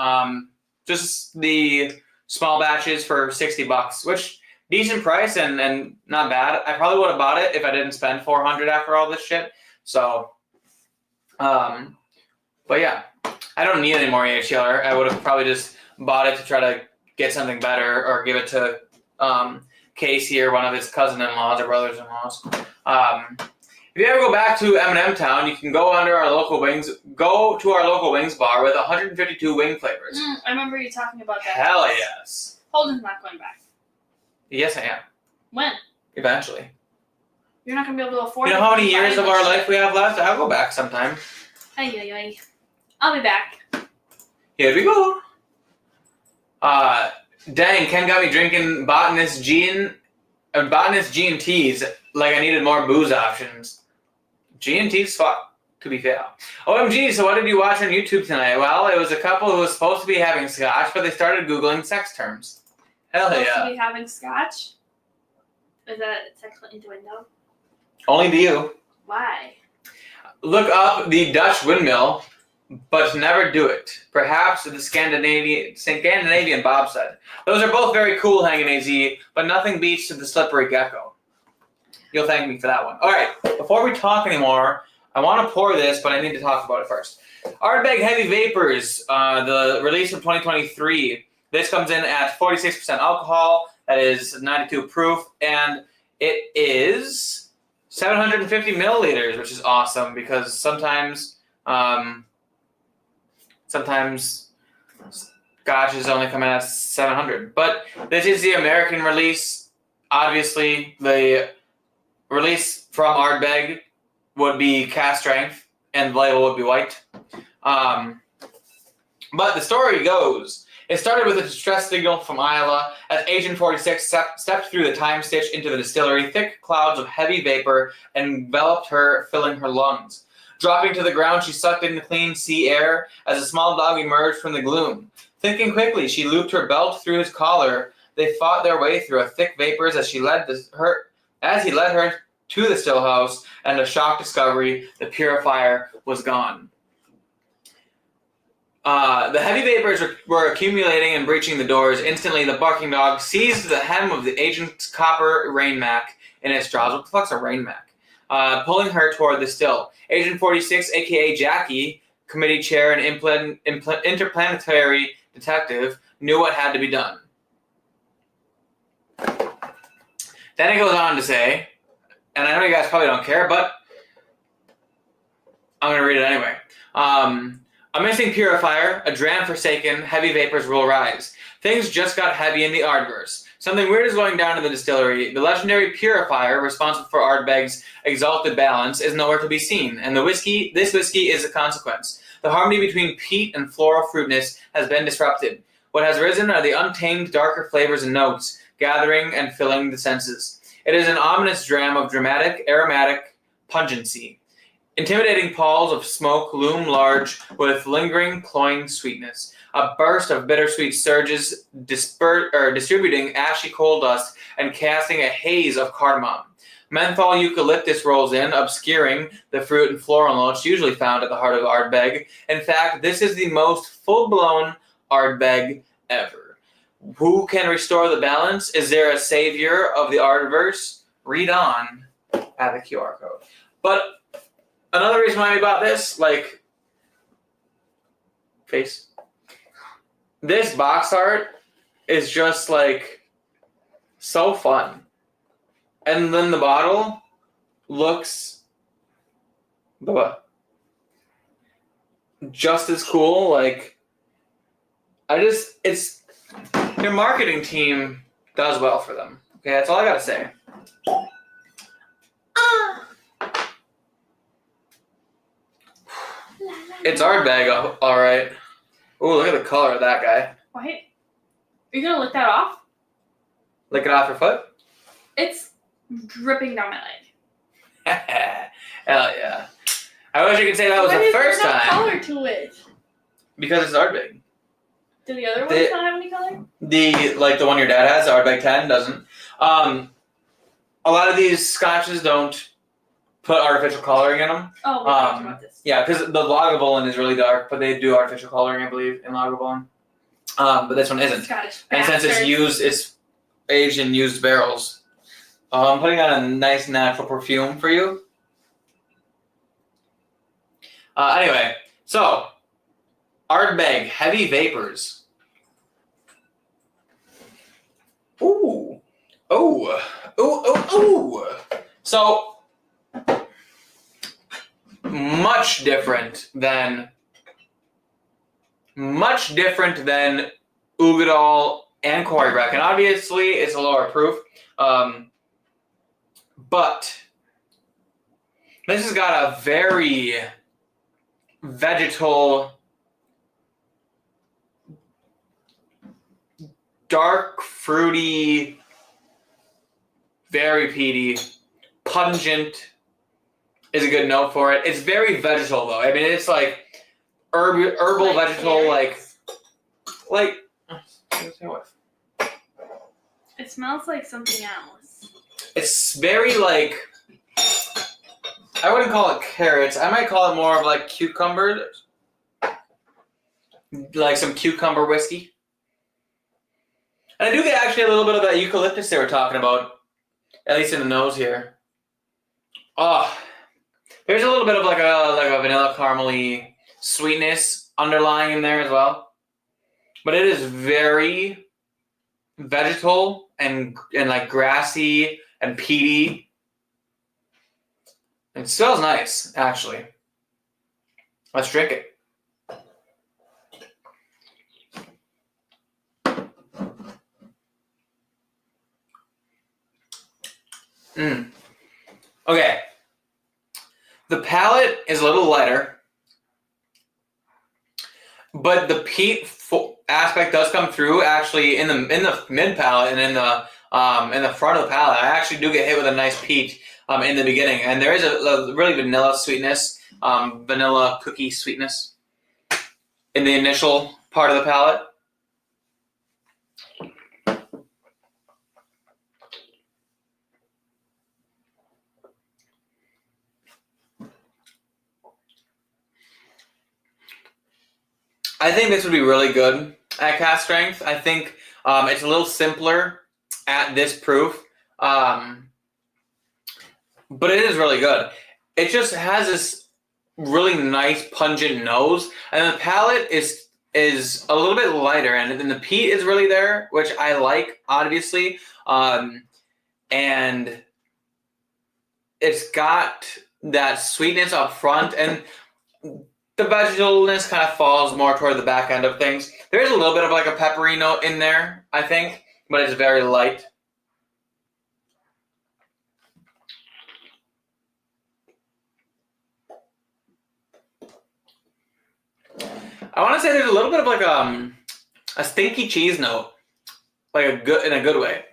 Just the small batches for $60, which decent price and not bad. I probably would have bought it if I didn't spend $400 after all this shit. So, but yeah, I don't need any more EH Taylor. I would have probably just bought it to try to get something better or give it to Casey or one of his cousin-in-laws or brothers-in-laws. If you ever go back to M&M Town, you can go to our local wings bar with 152 wing flavors. I remember you talking about that. Hell yes. Holden's not going back. Yes, I am. When? Eventually. You're not going to be able to afford it. You know how many years of our life we have left? I'll go back sometime. Ay. I'll be back. Here we go. Dang, Ken got me drinking Botanist G&Ts like I needed more booze options. G&T's fuck, to be fair. OMG, so what did you watch on YouTube tonight? Well, it was a couple who was supposed to be having Scotch, but they started Googling sex terms. Hell Supposed yeah. to be having Scotch? Is that sex innuendo? Only to you. Why? Look up the Dutch windmill, but never do it. Perhaps the Scandinavian bobsled. Those are both very cool, hanging AZ, but nothing beats the slippery gecko. You'll thank me for that one. All right, before we talk anymore, I want to pour this, but I need to talk about it first. Ardbeg Heavy Vapours, the release of 2023. This comes in at 46% alcohol. That is 92 proof, and it is 750 milliliters, which is awesome because sometimes Scotch is only coming at 700. But this is the American release. Obviously, the release from Ardbeg would be cast strength, and the label would be white. But the story goes, it started with a distress signal from Iowa as Agent 46 stepped through the time stitch into the distillery. Thick clouds of heavy vapor enveloped her, filling her lungs. Dropping to the ground, she sucked in the clean sea air as a small dog emerged from the gloom. Thinking quickly, she looped her belt through his collar. They fought their way through a thick vapors as he led her to the still house, and a shock discovery: the purifier was gone. The heavy vapors were accumulating and breaching the doors. Instantly, the barking dog seized the hem of the agent's copper rain mac in its jaws. What the fuck's a rain mac? Pulling her toward the still. Agent 46, a.k.a. Jackie, committee chair and interplanetary detective, knew what had to be done. Then it goes on to say, and I know you guys probably don't care, but I'm going to read it anyway. A missing purifier, a dram forsaken, heavy vapors will rise. Things just got heavy in the Ardverse. Something weird is going down in the distillery. The legendary purifier, responsible for Ardbeg's exalted balance, is nowhere to be seen, and this whiskey is a consequence. The harmony between peat and floral fruitness has been disrupted. What has risen are the untamed, darker flavors and notes, gathering and filling the senses. It is an ominous dram of dramatic, aromatic pungency. Intimidating palls of smoke loom large with lingering, cloying sweetness. A burst of bittersweet surges, distributing ashy coal dust and casting a haze of cardamom. Menthol eucalyptus rolls in, obscuring the fruit and floral notes usually found at the heart of Ardbeg. In fact, this is the most full-blown Ardbeg ever. Who can restore the balance? Is there a savior of the Ardverse? Read on at the QR code. But another reason why we bought this, this box art is just so fun. And then the bottle looks just as cool. Their marketing team does well for them. Okay, that's all I gotta say. It's Ardbeg, all right. Ooh, look at the color of that guy. What? Are you gonna lick that off? Lick it off your foot? It's dripping down my leg. Hell yeah. I wish I could say that was the first There's no time. color to it. Because it's Ardbeg. Do the other ones not have any color? The one your dad has, the Ardbeg 10, doesn't. A lot of these scotches don't put artificial coloring in them. Oh, we talked about this. Yeah, because the Lagavulin is really dark, but they do artificial coloring, I believe, in Lagavulin. But this one isn't. Scottish and since it's aged in used barrels. I'm putting on a nice natural perfume for you. Anyway, so Ardbeg Heavy Vapors. Ooh. Oh. Ooh. So much different than Ugadal and Quarrybrack, and obviously it's a lower proof. But this has got a very vegetal, dark, fruity, very peaty, pungent is a good note for it. It's very vegetal though. I mean, it's herbal, vegetal, It smells like something else. It's very I wouldn't call it carrots. I might call it more of cucumbers. Like some cucumber whiskey. And I do get actually a little bit of that eucalyptus they were talking about. At least in the nose here. Oh. There's a little bit of a vanilla caramely sweetness underlying in there as well. But it is very vegetal and grassy and peaty. It smells nice, actually. Let's drink it. Okay. The palate is a little lighter, but the peat aspect does come through actually in the mid palate and in the front of the palate. I actually do get hit with a nice peat in the beginning, and there is a really vanilla sweetness, vanilla cookie sweetness in the initial part of the palate. I think this would be really good at cast strength. I think it's a little simpler at this proof, but it is really good. It just has this really nice pungent nose, and the palate is a little bit lighter, and then the peat is really there, which I like, obviously, and it's got that sweetness up front, and the vegetableness kind of falls more toward the back end of things. There's a little bit of like a peppery note in there, I think, but it's very light. I want to say there's a little bit of like a stinky cheese note, like in a good way,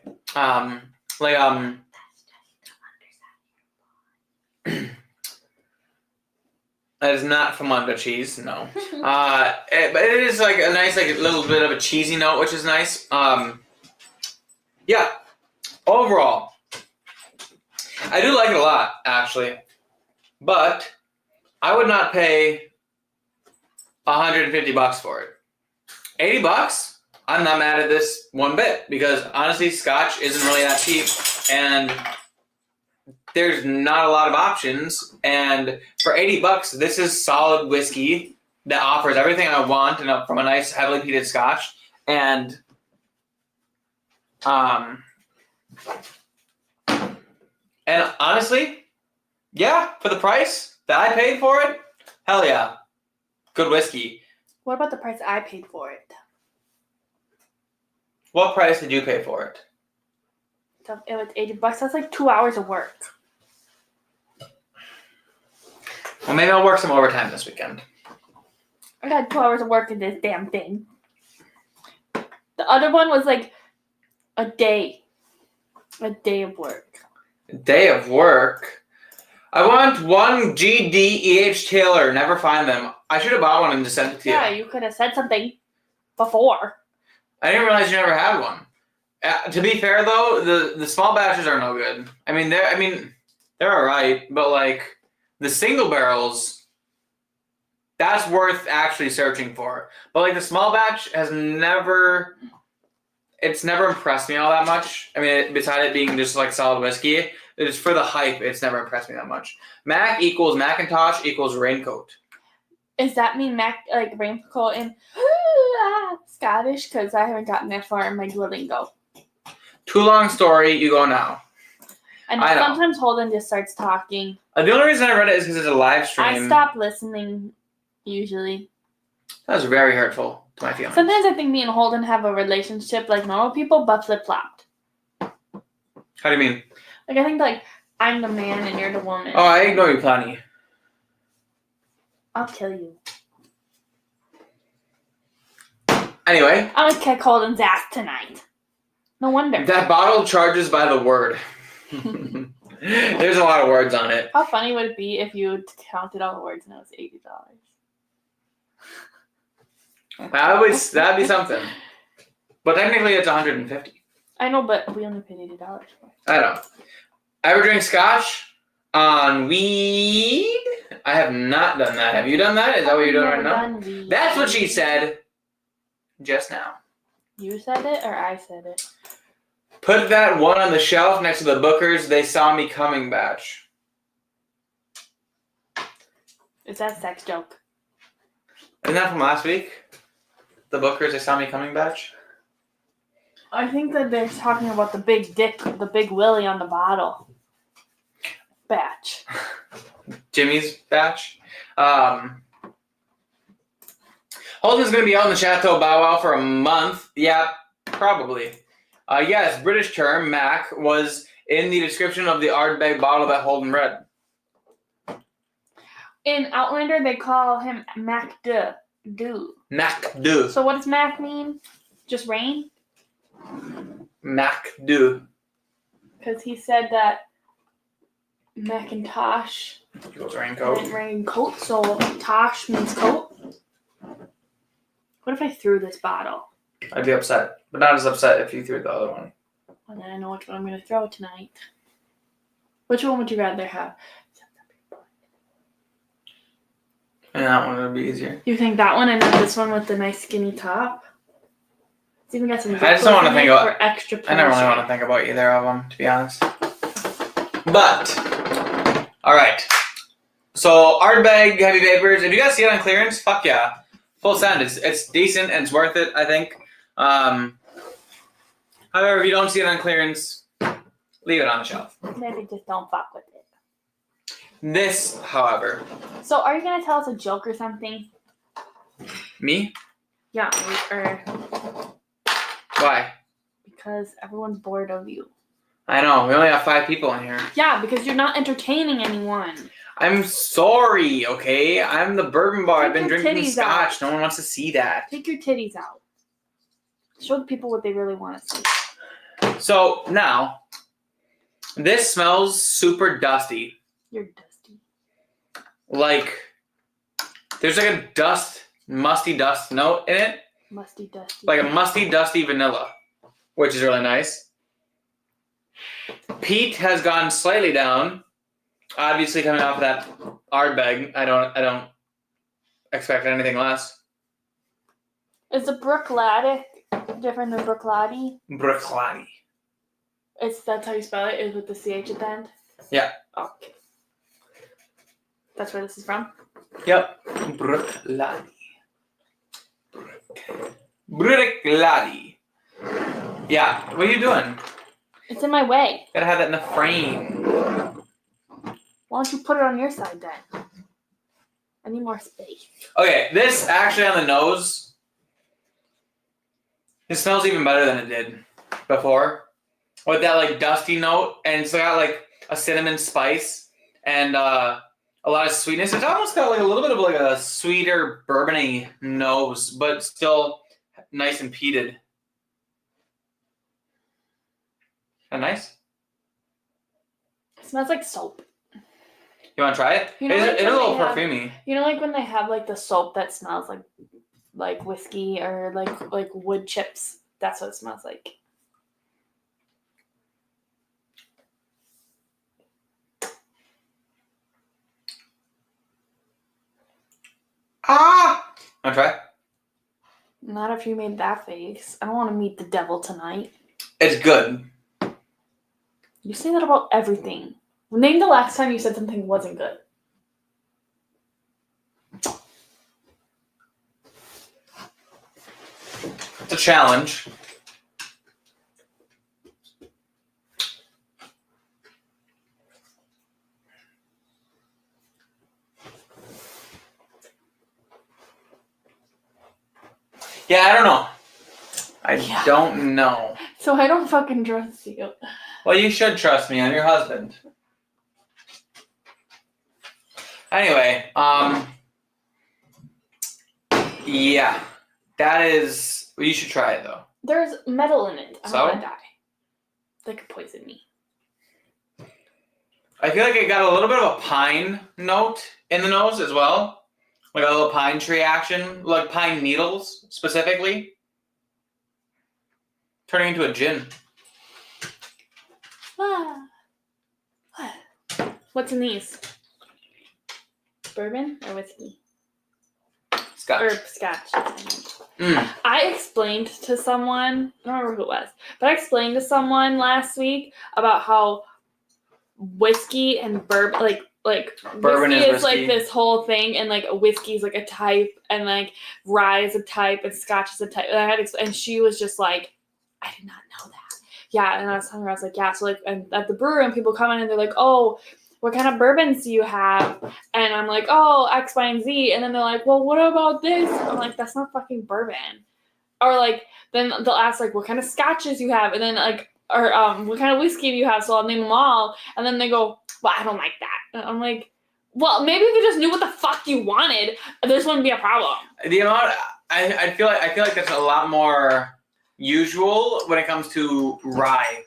That is not from under cheese, no. But it is like a nice, like a little bit of a cheesy note, which is nice. Yeah. Overall, I do like it a lot, actually. But I would not pay $150 for it. $80? I'm not mad at this one bit because honestly, Scotch isn't really that cheap, and there's not a lot of options, and for $80, this is solid whiskey that offers everything I want and from a nice heavily peated Scotch. And honestly, yeah, for the price that I paid for it, hell yeah, good whiskey. What about the price I paid for it? What price did you pay for it? So it was $80. That's like 2 hours of work. Well, maybe I'll work some overtime this weekend. I got 2 hours of work in this damn thing. The other one was like a day. A day of work. A day of work? I want one GDEH Taylor. Never find them. I should have bought one and just sent it to you. Yeah, you could have said something before. I didn't realize you never had one. To be fair, though, the small batches are no good. They're all right, but like the single barrels, that's worth actually searching for. But like the small batch has never impressed me all that much. I mean, besides it being just like solid whiskey, it's for the hype. It's never impressed me that much. Mac equals Macintosh equals raincoat. Does that mean like raincoat in Scottish? Because I haven't gotten that far in my Duolingo. Too long story. You go now. I know. Sometimes Holden just starts talking. The only reason I read it is because it's a live stream. I stop listening, usually. That was very hurtful to my feelings. Sometimes I think me and Holden have a relationship like normal people, but flip-flopped. How do you mean? Like, I think, like, I'm the man and you're the woman. Oh, I ignore you plenty. I'll kill you. Anyway. I'm gonna kick Holden's ass tonight. No wonder. That bottle charges by the word. There's a lot of words on it. How funny would it be if you counted all the words and it was $80? That'd be something. But technically it's $150. I know, but we only paid $80 for it. I know. Ever drink Scotch on weed? I have not done that. Have you done that? Is that what you're doing right now? That's what she said just now. You said it or I said it? Put that one on the shelf next to the Booker's They Saw Me Coming batch. Is that a sex joke? Isn't that from last week? The Booker's They Saw Me Coming batch? I think that they're talking about the big dick, the big willy on the bottle. Batch. Jimmy's batch. Holden's going to be out in the Chateau Bow Wow for a month. Yeah, probably. Yes, British term, Mac, was in the description of the Ardbeg bottle that Holden read. In Outlander, they call him MacDo. MacDo. So what does Mac mean? Just rain? MacDo. Because he said that Macintosh Equals raincoat. meant raincoat, so Tosh means coat. What if I threw this bottle? I'd be upset, but not as upset if you threw the other one. Well, then I know which one I'm going to throw tonight. Which one would you rather have? And that one would be easier. You think that one and then this one with the nice skinny top? It's even got some I just don't want to think about. for extra I never really pleasure. want to think about either of them, to be honest. But all right. So Ardbeg Heavy Vapours. If you guys see it on clearance, fuck yeah, full send. It's decent and it's worth it, I think. However, if you don't see it on clearance, leave it on the shelf. Maybe just don't fuck with it. This, however, So are you going to tell us a joke or something? me? Yeah, or Why? because everyone's bored of you. I know, we only have 5 people in here. Yeah, because you're not entertaining anyone. I'm sorry, okay? I'm the bourbon bar. I've been Take your drinking titties scotch. out. No one wants to see that. Take your titties out. Show the people what they really want to see. So now, this smells super dusty. You're dusty. Like, there's like a musty dust note in it. Musty dusty. Like a musty, dusty vanilla, which is really nice. Peat has gone slightly down. Obviously, coming off of that Ardbeg, I don't expect anything less. Is the Brookladdick different than Brooklady? Brooklady. That's how you spell it? Is with the CH at the end? Yeah. Okay. That's where this is from? Yep. Brooklady. Brooklady. Yeah. What are you doing? It's in my way. Gotta have that in the frame. Why don't you put it on your side then? I need more space. Okay, this actually on the nose, it smells even better than it did before. With that like dusty note, and it's got like a cinnamon spice and a lot of sweetness. It's almost got like a little bit of like a sweeter bourbony nose, but still nice and peated. That nice? It smells like soap. You want to try it? You know, It's like a when little they have- perfumey. You know, like when they have like the soap that smells like whiskey or like wood chips. That's what it smells like. Ah! Want to try? Not if you made that face. I don't want to meet the devil tonight. It's good. You say that about everything. Name the last time you said something wasn't good. It's a challenge. Yeah, I don't know. I don't know. So I don't fucking trust you. Well, you should trust me. I'm your husband. Anyway, yeah, that is. Well, you should try it though. There's metal in it. I So? don't want to die. They could poison me. I feel like it got a little bit of a pine note in the nose as well, like a little pine tree action, like pine needles specifically, turning into a gin. What's in these? Bourbon or whiskey? Scotch. Or scotch. Mm. I explained to someone, I don't remember who it was, but I explained to someone last week about how whiskey and bourbon, like Bourbon whiskey is is like whiskey. this whole thing, and like whiskey is like a type, and like rye is a type, and scotch is a type. And I had and she was just like, I did not know that. Yeah, and I was telling her, I was like, yeah. So like, and at the brewery, and people come in and they're like, oh, what kind of bourbons do you have? And I'm like, oh, X, Y, and Z. And then they're like, well, what about this? I'm like, that's not fucking bourbon. Or like, then they'll ask like, what kind of scotches you have? And then like, or what kind of whiskey do you have? So I'll name them all. And then they go, well, I don't like that. And I'm like, well, maybe if you just knew what the fuck you wanted, this wouldn't be a problem. The amount, I feel like that's a lot more usual when it comes to rye.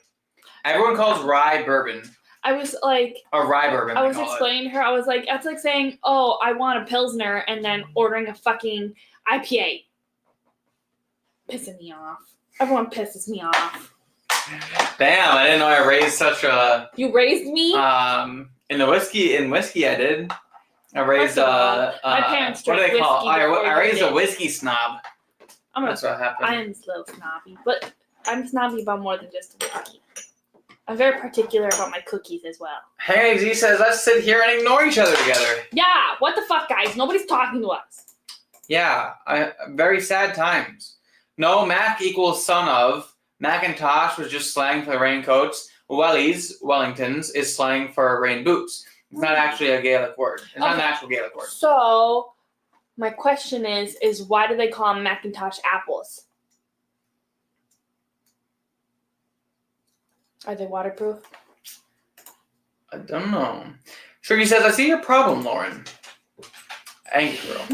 Everyone calls rye bourbon. I was like, or rye bourbon. I was explaining to her, I was like, that's like saying, oh, I want a Pilsner and then ordering a fucking IPA. Pissing me off. Everyone pisses me off. Damn, I didn't know I raised such a. You raised me? In whiskey I did. I raised my parents what do drank they call? whiskey before I raised you a did. whiskey snob. That's what happened. I am a little snobby, but I'm snobby about more than just whiskey. I'm very particular about my cookies as well. Hey, Z says, let's sit here and ignore each other together. Yeah, what the fuck, guys? Nobody's talking to us. Yeah, very sad times. No, Mac equals son of. Macintosh was just slang for the raincoats. Wellingtons, is slang for rain boots. It's not actually a Gaelic word. It's not an actual Gaelic word. So, my question is why do they call them Macintosh apples? Are they waterproof? I don't know. Shriggy says, I see your problem, Lauren. Angry girl.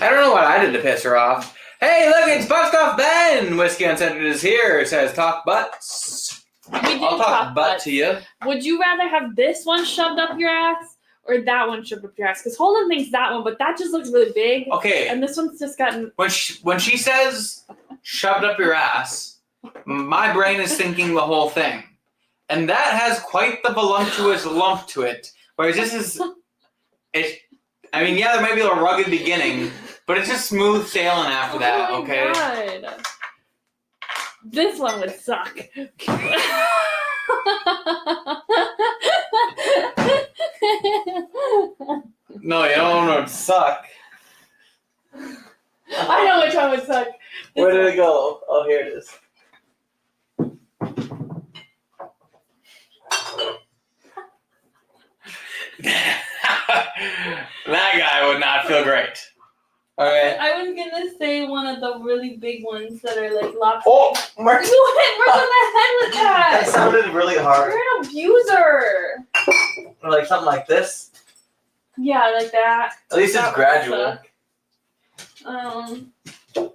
I don't know what I did to piss her off. Hey, look, it's Butt Stuff Ben! Whiskey Unscented is here. It says, talk butts. I'll talk butt to you. Would you rather have this one shoved up your ass or that one shoved up your ass? Because Holden thinks that one, but that just looks really big. Okay. And this one's just gotten... When she says, shoved up your ass, my brain is thinking the whole thing. And that has quite the voluptuous lump to it. Whereas this is... I mean, yeah, there might be a rugged beginning, but it's just smooth sailing after that, okay? God. This one would suck. No, you don't want it to suck. I know which one would suck. Where did it go? Oh, here it is. That guy would not feel great. Alright. I was gonna say one of the really big ones that are like lobster. Oh, Mark. You hit Mark on the head with that! That sounded really hard. You're an abuser! Or like something like this. Yeah, like that. At least it's That would gradual. suck.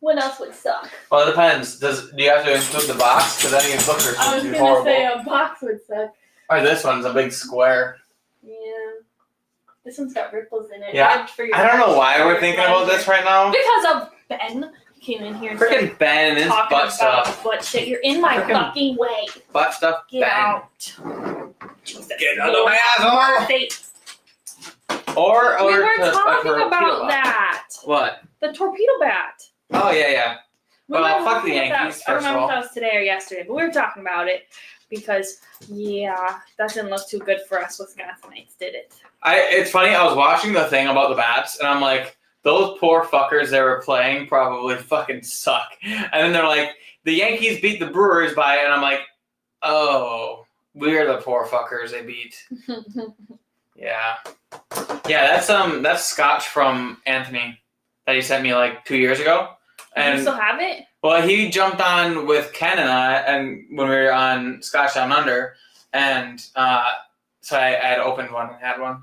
What else would suck? Well, it depends. Do you have to include the box? Because I think it's bookers I was would be gonna horrible. say a box would suck. Or this one's a big square. Yeah. This one's got ripples in it. Yeah. I don't know why we're thinking about this right now. Because of Ben came in here and started Freaking Ben and his talking butt about stuff. butt shit. You're in my Frickin' fucking way. Butt stuff, Get Ben. out. Get out of my asshole! Face. Or We were to- talking torpedo about bat. that. What? The torpedo bat. Oh, yeah. We Well, were fuck the talking about Yankees, that. I first of remember all. if that was today or yesterday, but we were talking about it because, yeah, that didn't look too good for us Wisconsinites, did it? It's funny, I was watching the thing about the bats, and I'm like, those poor fuckers they were playing probably fucking suck. And then they're like, the Yankees beat the Brewers by, and I'm like, oh, we're the poor fuckers they beat. Yeah. Yeah, that's Scotch from Anthony that he sent me like 2 years ago. And you still have it? well, he jumped on with Ken and I, and when we were on Scotch Down Under, and so I had opened one and had one.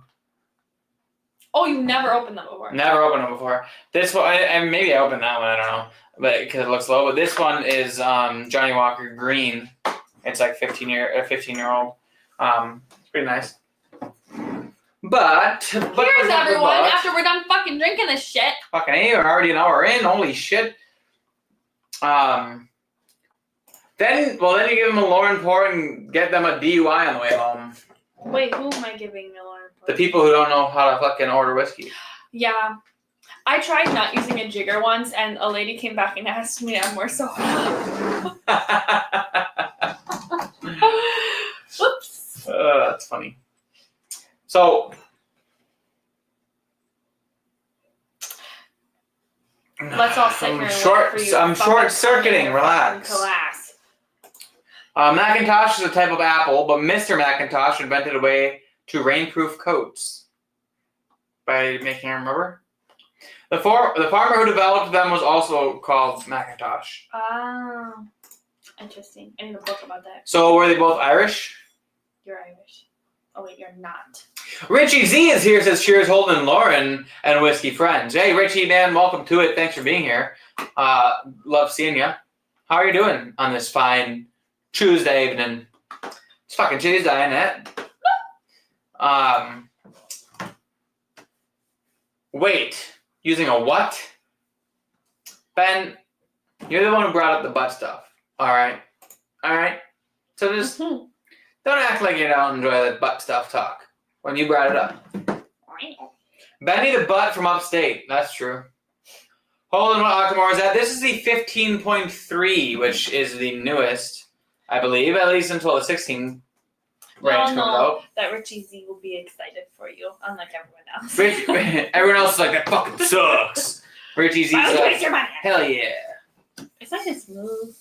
Oh, you never opened them before? Never opened them before. This one, and maybe I opened that one. I don't know, but because it looks low. But this one is Johnny Walker Green. It's like 15-year-old. It's pretty nice. But Here's everyone. After we're done fucking drinking this shit. Fucking A, we're already an hour in. Holy shit. Then you give them a Lauren pour and get them a DUI on the way home. Wait, who am I giving the Lauren for? The people who don't know how to fucking order whiskey. Yeah. I tried not using a jigger once, and a lady came back and asked me to more soda. Whoops. That's funny. So, Let's all sit here and I'm short-circuiting. Relax. Class. Macintosh is a type of apple, but Mr. Macintosh invented a way to rainproof coats by making them rubber. The farmer who developed them was also called Macintosh. Oh. Interesting. I need a book about that. So were they both Irish? You're Irish. Oh wait, you're not. Richie Z is here, says cheers, Holden and Lauren and Whiskey Friends. Hey, Richie, man, welcome to it. Thanks for being here. Love seeing you. How are you doing on this fine Tuesday evening? It's fucking Tuesday, isn't it? Wait. Using a what? Ben, you're the one who brought up the butt stuff. Alright? So just don't act like you don't enjoy the butt stuff talk when you brought it up. Benny the butt from upstate. That's true. Hold on, what Octomore is that? This is the 15.3, which is the newest, I believe, at least until the 16 range comes out. That Richie Z will be excited for you, unlike everyone else. Everyone else is like, that fucking sucks. Richie Z's like, hell yeah. It's not just smooth.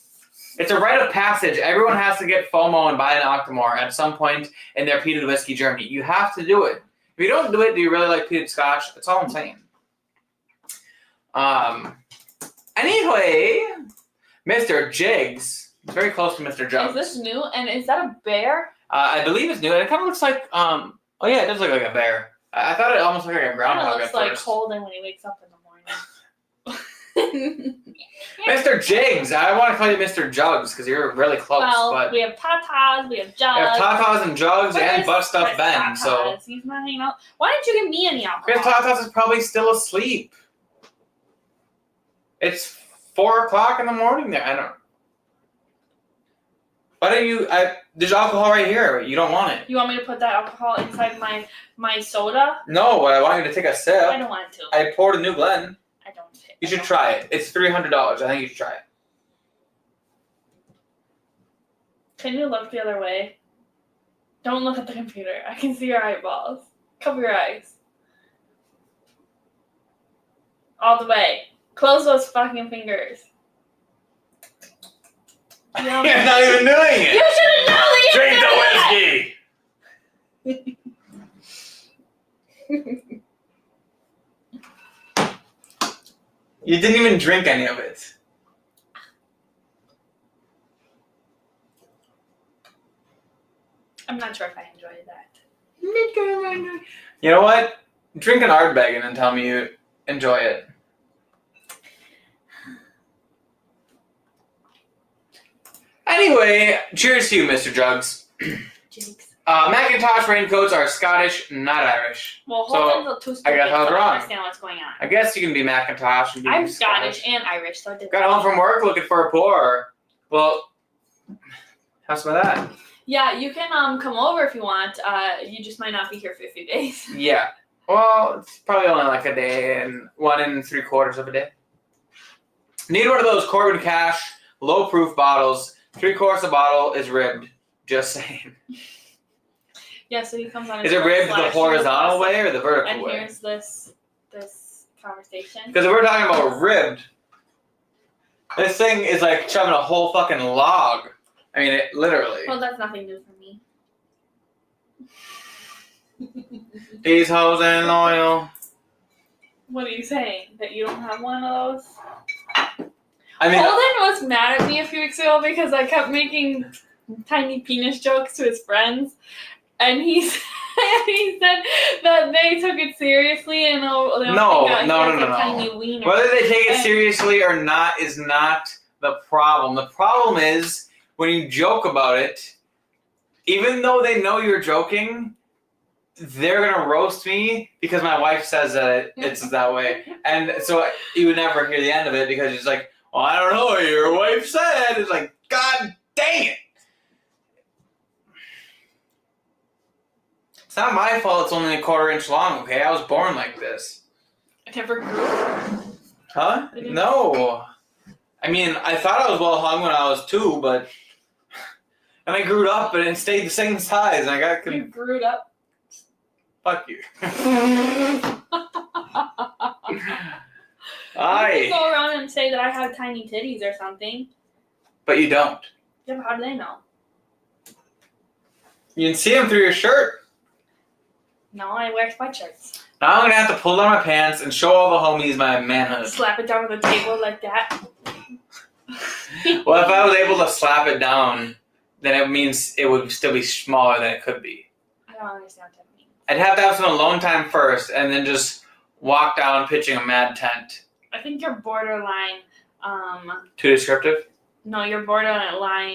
It's a rite of passage. Everyone has to get FOMO and buy an Octomore at some point in their peated whiskey journey. You have to do it. If you don't do it, do you really like peated scotch? That's all I'm saying. Anyway, Mr. Jigs. It's very close to Mr. Jugs. Is this new? And is that a bear? I believe it's new. And it kind of looks like, oh yeah, it does look like a bear. I thought it almost looked like a groundhog It at looks like first. Holden when he wakes up in the morning. Mr. Jigs. I want to call you Mr. Jugs because you're really close. Well, but we have tatas, we have jugs. we have tatas and jugs and butt stuff where's Ben. Tatas? So He's not hanging out. Why didn't you give me any because alcohol? tatas is probably still asleep. It's 4 o'clock in the morning there. I don't. Why don't you? There's alcohol right here. You don't want it. You want me to put that alcohol inside my soda? No, I want you to take a sip. I don't want to. I poured a New Glen. I don't. You should try it. It's $300. I think you should try it. Can you look the other way? Don't look at the computer. I can see your eyeballs. Cover your eyes. All the way. Close those fucking fingers. You're not even doing it. You should have known that Drink the whiskey. You didn't even drink any of it. I'm not sure if I enjoyed that. You know what? Drink an Ardbeg and then tell me you enjoy it. Anyway, cheers to you, Mr. Jugs. Jinx. Macintosh raincoats are Scottish, not Irish. Well, So, Holden's too stupid I guess I was to wrong. understand what's going on. I guess you can be Macintosh. And be I'm Scottish and Irish, so I did. Got home from work looking for a pour. Well, how's some of that? Yeah, you can come over if you want. You just might not be here for a few days. Yeah. Well, it's probably only like a day and 1 3/4 of a day. Need one of those Corbin Cash low proof bottles. 3/4 a bottle is ribbed. Just saying. Yeah, so he comes on. Is it ribbed the horizontal way or the vertical and way? here's this conversation. Because if we're talking about ribbed, this thing is like shoving a whole fucking log. I mean, it literally. Well, that's nothing new for me. These hoes ain't loyal. What are you saying? That you don't have one of those? I mean, Holden was mad at me a few weeks ago because I kept making tiny penis jokes to his friends, and he said that they took it seriously and No. tiny wiener. whether they take it seriously or not is not the problem. The problem is when you joke about it, even though they know you're joking, they're gonna roast me because my wife says that it's that way, and so you would never hear the end of it because it's like, well, I don't know what your wife said. It's like, God dang it! It's not my fault. It's only a 1/4 inch long. Okay, I was born like this. I never grew. Huh? No. I mean, I thought I was well hung when I was 2, but and I grew up and it stayed the same size. And I got You grew up. fuck you. You can go around and say that I have tiny titties or something. But you don't. Yeah, but how do they know? You can see them through your shirt. No, I wear sweatshirts. Now I'm gonna have to pull down my pants and show all the homies my manhood. Slap it down on the table like that. Well, if I was able to slap it down, then it means it would still be smaller than it could be. I don't understand what that means. I'd have to have some alone time first, and then just walk down pitching a mad tent. I think you're borderline. Too descriptive? No, you're borderline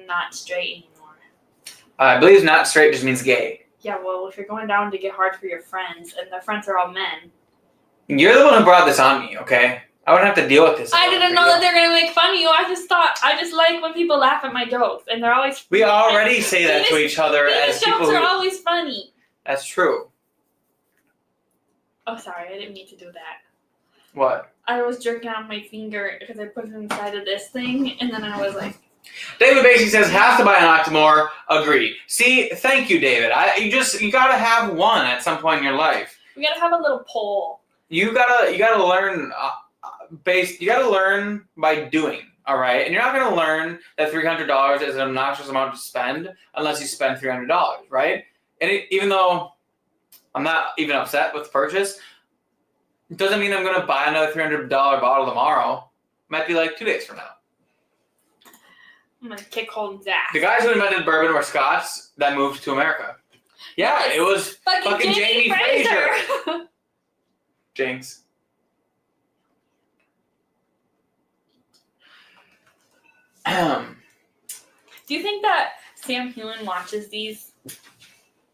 not straight anymore. I believe not straight just means gay. Yeah, well, if you're going down to get hard for your friends, and their friends are all men. You're the one who brought this on me, okay? I wouldn't have to deal with this. I didn't know that they're gonna make fun of you. I just like when people laugh at my jokes, and they're always. We already say that to each other as people jokes who... are always funny. That's true. Oh, sorry, I didn't mean to do that. What? I was jerking on my finger because I put it inside of this thing, and then I was like. David basically says, have to buy an Octomore. Agree. See, thank you, David. You gotta have one at some point in your life. We gotta have a little poll. You gotta learn you gotta learn by doing. All right, and you're not gonna learn that $300 is an obnoxious amount to spend unless you spend $300, right? And even though I'm not even upset with the purchase, it doesn't mean I'm gonna buy another $300 bottle tomorrow. Might be like 2 days from now. I'm gonna kick Holden's ass. The guys who invented bourbon were Scots that moved to America. Yeah, Yes. it was fucking Jamie Fraser. Jinx. Do you think that Sam Hewen watches these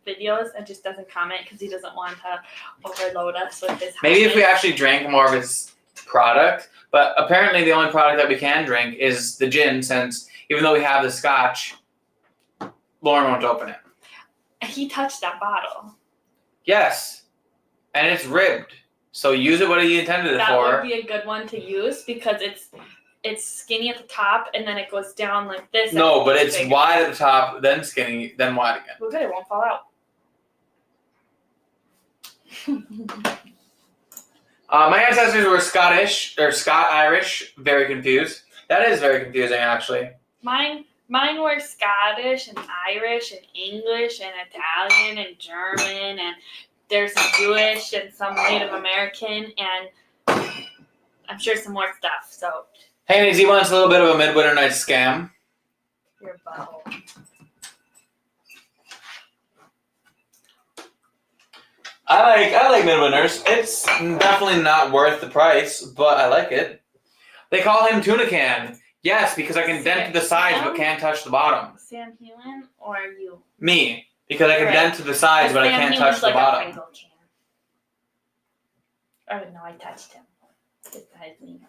videos and just doesn't comment because he doesn't want to overload us with his Maybe if we habits? actually drank more of his product, but apparently the only product that we can drink is the gin, since even though we have the Scotch, Lauren won't open it. He touched that bottle. Yes, and it's ribbed, so use it what he intended it That for. would be a good one to use because it's skinny at the top and then it goes down like this. No, but it's bigger. wide at the top, then skinny, then wide again. Well, good, it won't fall out. My ancestors were Scottish or Scot-Irish. Very confused. That is very confusing, actually. Mine were Scottish and Irish and English and Italian and German and there's some Jewish and some Native American and I'm sure some more stuff. So Hey, Nancy wants a little bit of a Midwinter Night scam. your butthole. I like Midwinters. It's definitely not worth the price, but I like it. They call him Tuna Can. Yes, because I can dent to the sides but can't touch the bottom. Sam Hewen or you? Me, because I can Right. dent to the sides but I Sam can't Hewen's touch the like a bottom. Pringle can. Oh no, I touched him. Besides me.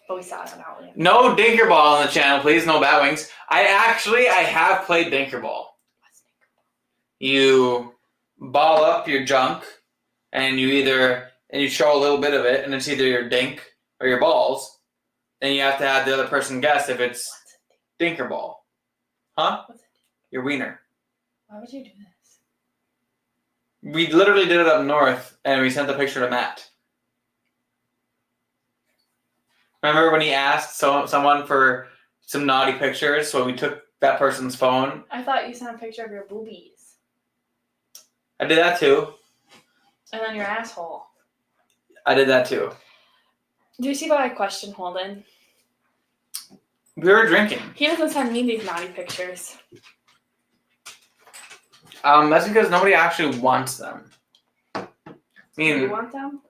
But we saw it out later. No Dinkerball on the channel, please. No Batwings. I have played Dinkerball. You ball up your junk, and you show a little bit of it, and it's either your dink or your balls, and you have to have the other person guess if it's Dinkerball. Huh? What's it? Your wiener. Why would you do this? We literally did it up north, and we sent the picture to Matt. Remember when he asked someone for some naughty pictures, so we took that person's phone? I thought you sent a picture of your boobies. I did that too. And then your asshole. I did that too. Do you see why I question Holden? We were drinking. He doesn't send me these naughty pictures. That's because nobody actually wants them. I Do you mean, want them?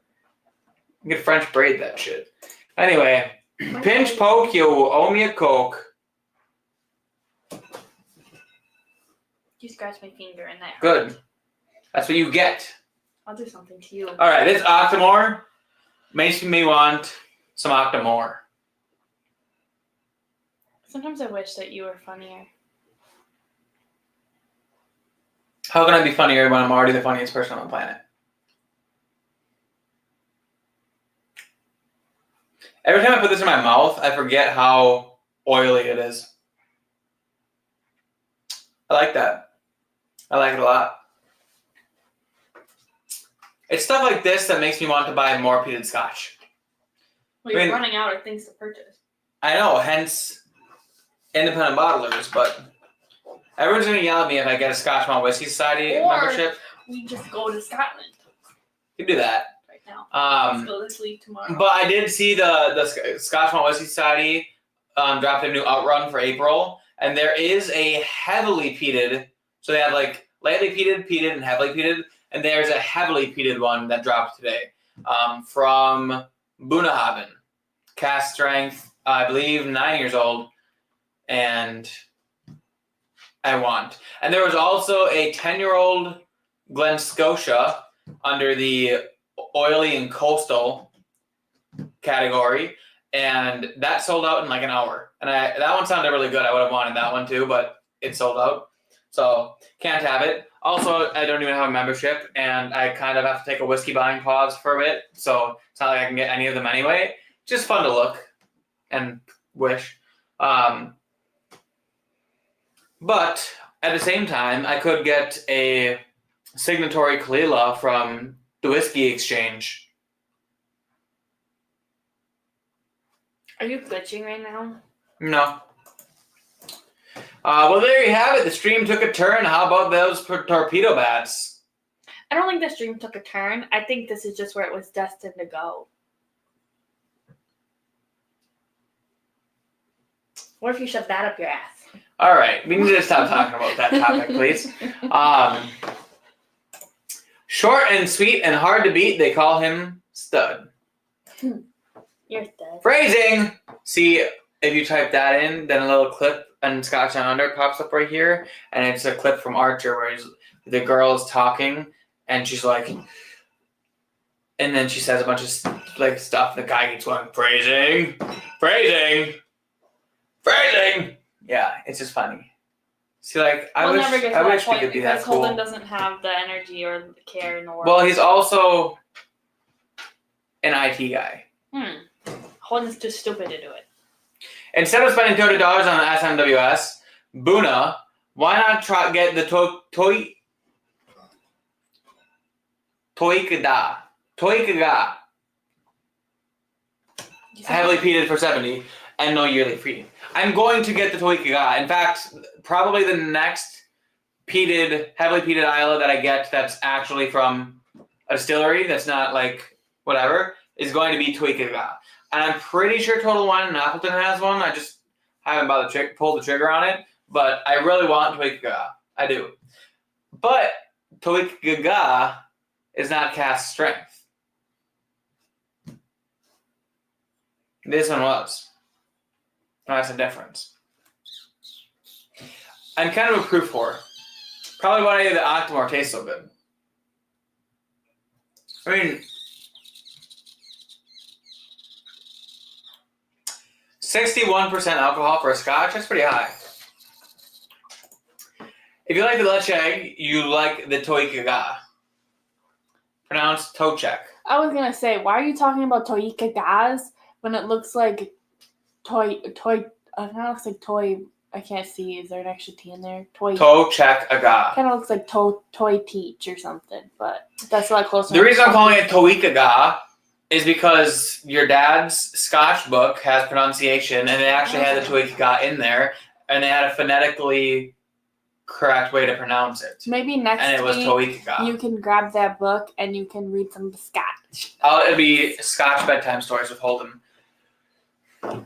you could French braid that shit. Anyway, pinch poke, you owe me a Coke. You scratched my finger and that hurt. Good. That's what you get. I'll do something to you. Alright, this Octomore makes me want some Octomore. Sometimes I wish that you were funnier. How can I be funnier when I'm already the funniest person on the planet? Every time I put this in my mouth, I forget how oily it is. I like that. I like it a lot. It's stuff like this that makes me want to buy more peated Scotch. Well, you're I mean- running out of things to purchase. I know, hence independent bottlers, but everyone's going to yell at me if I get a Scotch Malt Whiskey Society Or- membership. We just go to Scotland You can do that. right now. Let's Um, go this week tomorrow. but I did see the Scotch Malt Whiskey Society dropped a new outrun for April, and there is a heavily peated. So they have like lightly peated, and heavily peated, and there's a heavily peated one that dropped today from Bunahaven. Cast strength, I believe, 9 years old, and I want. And there was also a 10-year-old Glen Scotia under the oily and coastal category, and that sold out in like an hour. And that one sounded really good. I would have wanted that one too, but it sold out. So can't have it. Also, I don't even have a membership, and I kind of have to take a whiskey buying pause for a bit. So it's not like I can get any of them anyway. Just fun to look and wish. But at the same time, I could get a signatory Kalila from the Whiskey Exchange. Are you glitching right now? No. Well, there you have it. The stream took a turn. How about those torpedo bats? I don't think the stream took a turn. I think this is just where it was destined to go. What if you shove that up your ass? All right. We need to stop talking about that topic, please. Short and sweet and hard to beat. They call him Stud. You're stud. Phrasing! See, if you type that in, then a little clip and Scotch Down Under pops up right here. And it's a clip from Archer where the girl is talking and she's like, and then she says a bunch of like stuff. The guy keeps going, phrasing, phrasing, phrasing. Yeah, it's just funny. See, like, I wish we could be that cool. Holden doesn't have the energy or the care in the world. Well, he's also an IT guy. Holden's too stupid to do it. Instead of spending $200 on the SMWS, Buna, why not get the Toikaga heavily peated for $70 and no yearly fee. I'm going to get the Toikaga. In fact, probably the next heavily peated Isla that I get that's actually from a distillery that's not like whatever is going to be Toikaga. And I'm pretty sure Total Wine in Appleton has one. I just haven't bothered to pull the trigger on it. But I really want Toikaga. I do. But Toikaga is not cast strength. This one was. That's a difference. I'm kind of a proof whore. Probably why the Octomore tastes so good. I mean, 61% alcohol for a Scotch, that's pretty high. If you like the Leche Egg, you like the Toikaga. Pronounced Tochek. I was gonna say, why are you talking about Toikagas when it looks like toy? Looks like toy. I can't see. Is there an extra T in there? Tochek-aga. Kind of looks like toy teach or something, but that's a lot closer. The reason I'm calling it Toikaga is because your dad's Scotch book has pronunciation, and they actually had the Toikaga in there, and they had a phonetically correct way to pronounce it. Maybe next and it was week Toikaga. You can grab that book and you can read some Scotch. It'll be Scotch bedtime stories with Holden.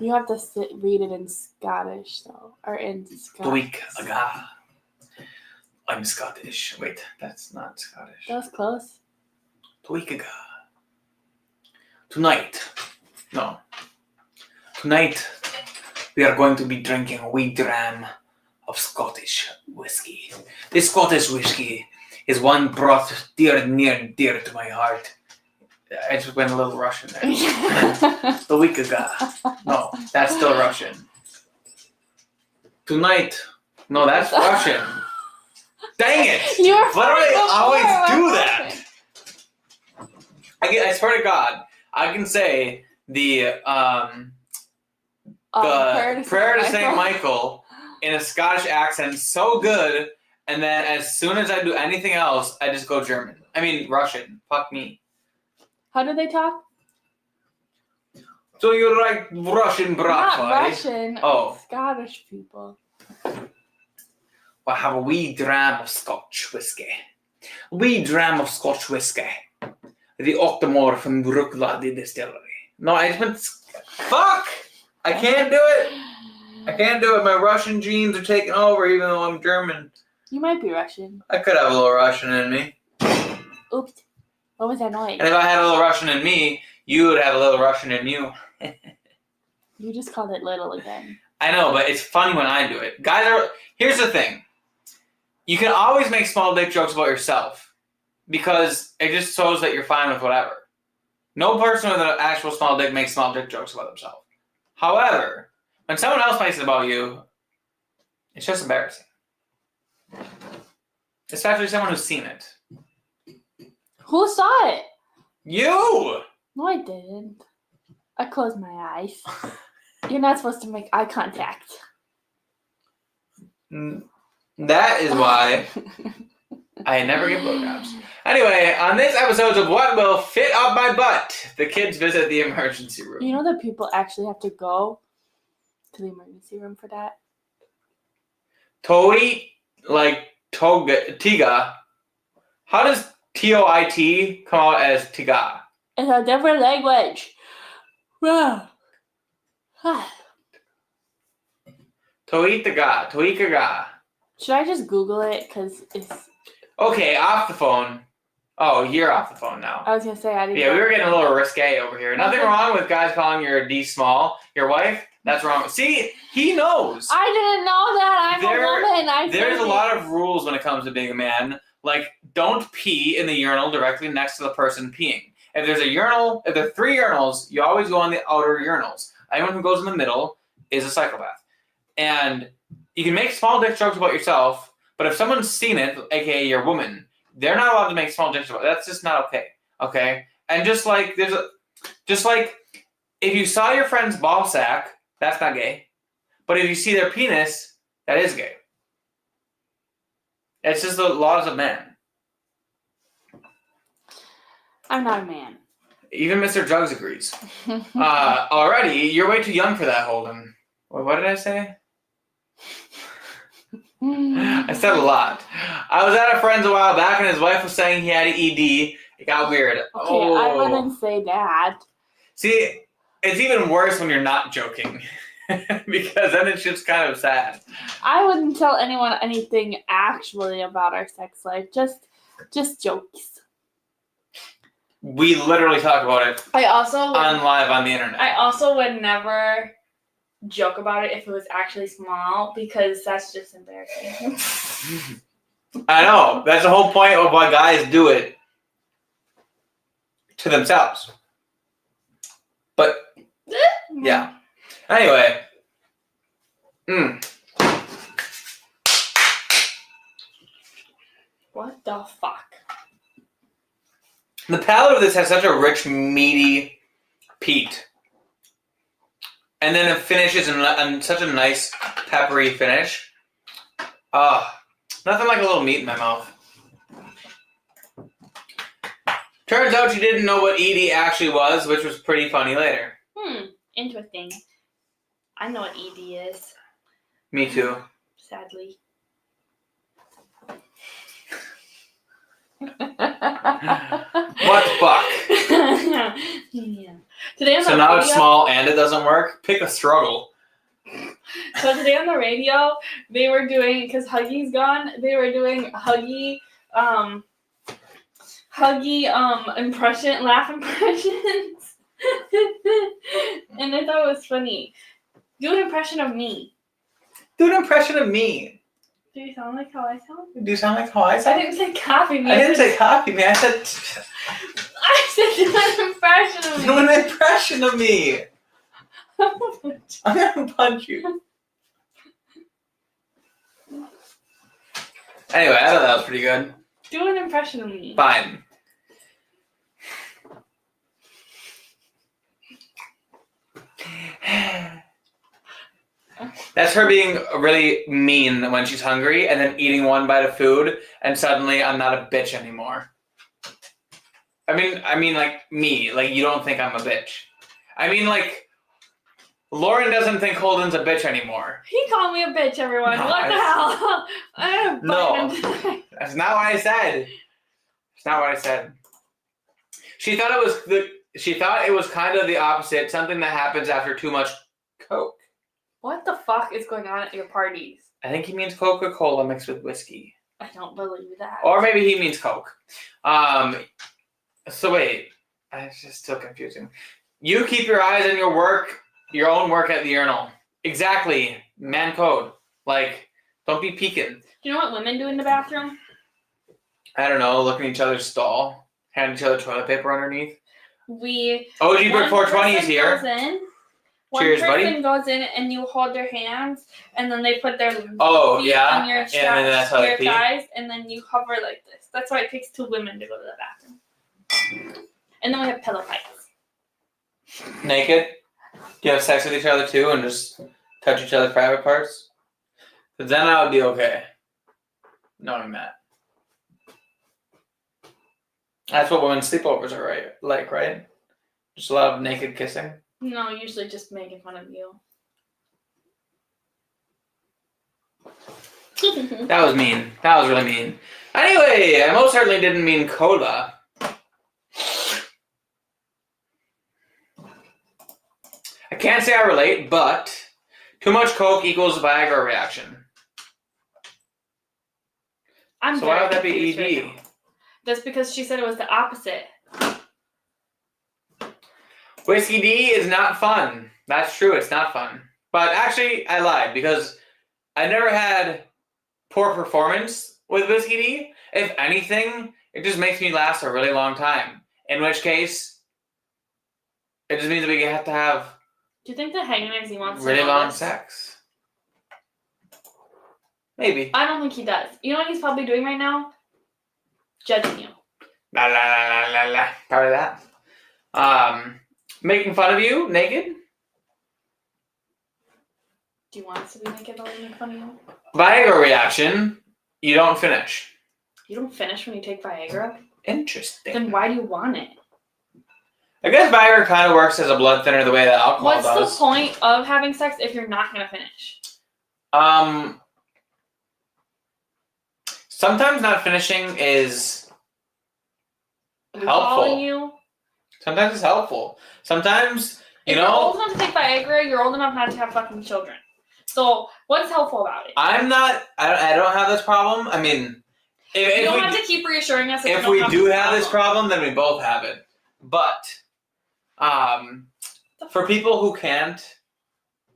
You have to read it in Scottish, though, or in Scottish. Toikaga. I'm Scottish. Wait, that's not Scottish. That was close. Toikaga. Tonight we are going to be drinking a wee dram of Scottish whiskey. This Scottish whiskey is one brought near and dear to my heart. I just went a little Russian there. Toikaga. No, that's still Russian. Tonight. No, that's Russian. Dang it! Why do I always do that? I swear to God, I can say the prayer to Saint Michael in a Scottish accent so good, and then as soon as I do anything else, I just go German. I mean Russian. Fuck me. How do they talk? So you're like Russian brat, Not Russian. Oh. Scottish people. Well, have a wee dram of Scotch whiskey. A wee dram of Scotch whiskey. The Octomore from Brooklady Distillery. No, I just meant... Fuck! I can't do it! I can't do it. My Russian genes are taking over, even though I'm German. You might be Russian. I could have a little Russian in me. Oops. What was that noise? And if I had a little Russian in me, you would have a little Russian in you. You just called it little again. I know, but it's funny when I do it. Here's the thing. You can always make small dick jokes about yourself because it just shows that you're fine with whatever. No person with an actual small dick makes small dick jokes about themselves. However, when someone else makes it about you, it's just embarrassing. Especially someone who's seen it. Who saw it? You! No, I didn't. I closed my eyes. You're not supposed to make eye contact. That is why I never get blowjobs. Anyway, on this episode of What Will Fit Up My Butt, the kids visit the emergency room. You know that people actually have to go to the emergency room for that? Toi, like Tiga. How does T-O-I-T come out as Tiga? It's a different language. Toikaga. Should I just Google it? Because it's... Okay, off the phone. Oh, you're off the phone now. I was going to say, I didn't... Yeah, we were getting a little risque over here. Nothing wrong with guys calling your D small. Your wife? That's wrong. See, he knows. I didn't know that. I'm a woman. There's a lot of rules when it comes to being a man. Like, don't pee in the urinal directly next to the person peeing. If there's a urinal, if there are 3 urinals, you always go on the outer urinals. Anyone who goes in the middle is a psychopath. And you can make small dick jokes about yourself, but if someone's seen it, aka your woman, they're not allowed to make small dick jokes. That's just not okay. Okay? And just like if you saw your friend's ball sack, that's not gay. But if you see their penis, that is gay. It's just the laws of man. I'm not a man. Even Mr. Jugs agrees. Already, you're way too young for that, Holden. What did I say? I said a lot. I was at a friend's a while back, and his wife was saying he had ED. It got weird. Okay, I wouldn't say that. See, it's even worse when you're not joking. Because then it's just kind of sad. I wouldn't tell anyone anything actually about our sex life. Just jokes. We literally talk about it live on the internet. I also would never joke about it if it was actually small because that's just embarrassing. I know. That's the whole point of why guys do it to themselves. But, yeah. Anyway. What the fuck? The palate of this has such a rich, meaty peat. And then it finishes in such a nice, peppery finish. Nothing like a little meat in my mouth. Turns out you didn't know what ED actually was, which was pretty funny later. Interesting. I know what ED is. Me too. Sadly. What the fuck? Yeah. Today on So the now radio, it's small and it doesn't work? Pick a struggle. So today on the radio, they were doing, because Huggy's gone, they were doing Huggy laugh impressions. And I thought it was funny. Do an impression of me. Do an impression of me. Do you sound like how I sound? Do you sound like how I I sound? didn't say copy me. I didn't say copy me. I said do an impression of me. do an impression of me. I'm gonna punch you. Anyway, I thought that was pretty good. Do an impression of me. Fine. That's her being really mean when she's hungry and then eating one bite of food and suddenly I'm not a bitch anymore. I mean like me, like you don't think I'm a bitch. I mean like Lauren doesn't think Holden's a bitch anymore. He called me a bitch, everyone. No, What the hell? I'm No. fucking- That's not what I said. It's not what I said. She thought it was kind of the opposite, something that happens after too much Coke. What the fuck is going on at your parties? I think he means Coca-Cola mixed with whiskey. I don't believe that. Or maybe he means Coke. So wait, it's just still confusing. You keep your eyes on your own work at the urinal. Exactly, man code. Like, don't be peeking. Do you know what women do in the bathroom? I don't know, looking at each other's stall, hand each other toilet paper underneath. OG Brick One 420 is person here. goes in, one Cheers, buddy. person goes in and you hold their hands and then they put their feet Oh, yeah. on your And then that's straps, how they your pee. thighs, and then you hover like this. That's why it takes 2 women to go to the bathroom. And then we have pillow fights. Naked? Do you have sex with each other too and just touch each other's private parts? Because then I would be okay. Knowing that. That's what women's sleepovers are right? Just a lot of naked kissing. No, usually just making fun of you. That was mean. That was really mean. Anyway, I most certainly didn't mean cola. I can't say I relate, but too much Coke equals Viagra reaction. I'm So why would that be confused right ED? now. That's because she said it was the opposite. Whiskey D is not fun. That's true, it's not fun. But actually, I lied because I never had poor performance with Whiskey D. If anything, it just makes me last a really long time. In which case, it just means that we have to have Do you think the hangman wants really to know long this? sex. Maybe. I don't think he does. You know what he's probably doing right now? Judging you. La la la la la. Probably that. Making fun of you naked. Do you want us to be naked while we make fun of you? Viagra reaction. You don't finish. You don't finish when you take Viagra? Interesting. Then why do you want it? I guess Viagra kind of works as a blood thinner the way that alcohol What's does. the point of having sex if you're not going to finish? Sometimes not finishing is Are we helpful. following you? Sometimes it's helpful. Sometimes, If you're old enough to take Viagra, you're old enough not to have fucking children. So what's helpful about it? I don't have this problem. I mean, You if don't we have to keep reassuring us if don't we have do this have this problem, then we both have it. But for people who can't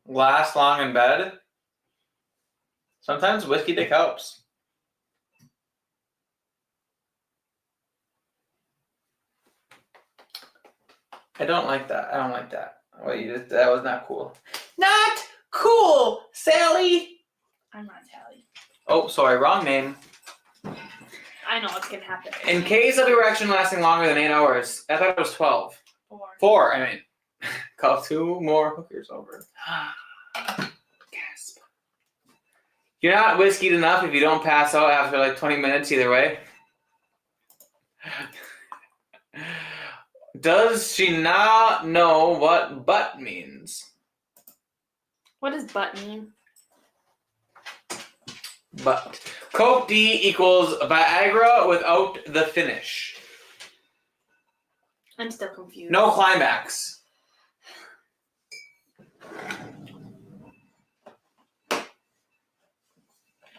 last long in bed, sometimes whiskey dick helps. I don't like that. Wait, that was not cool. Not cool, Sally. I'm not Tally. Oh, sorry, wrong name. I know what's gonna happen. In case of erection lasting longer than 8 hours, I thought it was 12. 4. 4, I mean. Call 2 more hookers over. Gasp. You're not whiskeyed enough if you don't pass out after like 20 minutes either way. Does she not know what butt means? What does butt mean? Butt. Coke D equals Viagra without the finish. I'm still confused. No climax.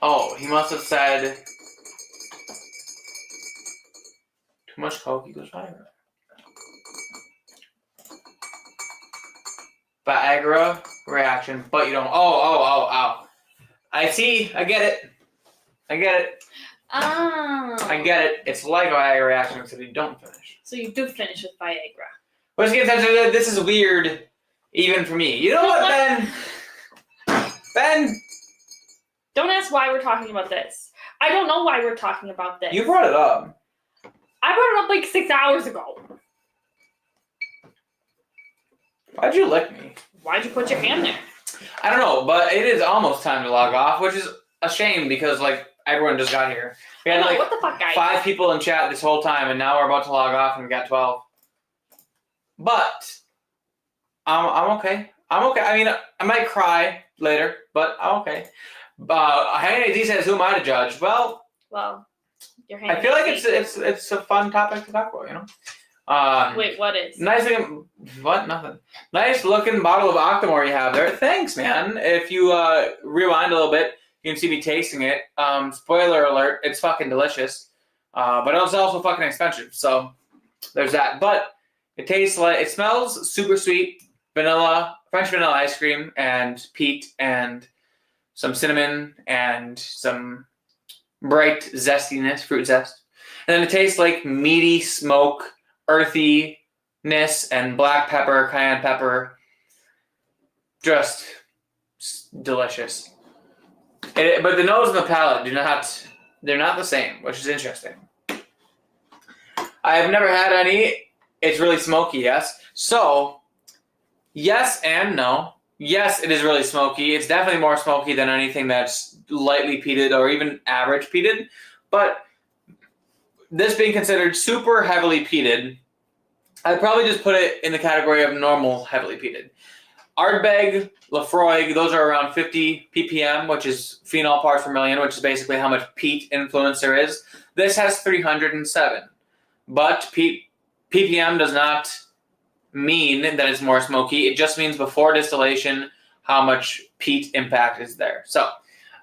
Oh, he must have said too much Coke equals Viagra. Viagra reaction, but you don't. Oh. I see. I get it. Oh. I get it. It's like a Viagra reaction except you don't finish. So you do finish with Viagra. Let's get attention. This is weird, even for me. You know what, Ben? Ben, Don't ask why we're talking about this. I don't know why we're talking about this. you brought it up. I brought it up like 6 hours ago. Why'd you lick me? Why'd you put your hand there? I don't know, but it is almost time to log off, which is a shame because like everyone just got here. We I had know, like what the fuck, guys? 5 people in chat this whole time, and now we're about to log off, and we got 12. But I'm okay. I mean, I might cry later, but I'm okay. Hey, D says, "Who am I to judge?" Well, Well, your hand. I feel like it's a fun topic to talk about, you know. Wait, what is? Nice looking. What? Nothing. Nice looking bottle of Octomore you have there. Thanks, man. If you rewind a little bit, you can see me tasting it. Spoiler alert: it's fucking delicious, but it's also fucking expensive. So there's that. But it tastes like it smells super sweet, vanilla, French vanilla ice cream, and peat, and some cinnamon, and some bright zestiness, fruit zest. And then it tastes like meaty smoke, earthiness, and black pepper, cayenne pepper. Just delicious. But the nose and the palate they're not the same, which is interesting. I have never had any. It's really smoky, yes. So, yes and no. Yes, it is really smoky. It's definitely more smoky than anything that's lightly peated or even average peated. But this being considered super heavily peated, I'd probably just put it in the category of normal heavily peated. Ardbeg, Lafroig, those are around 50 ppm, which is phenol parts per million, which is basically how much peat influence there is. This has 307. But ppm does not mean that it's more smoky. It just means before distillation how much peat impact is there. So,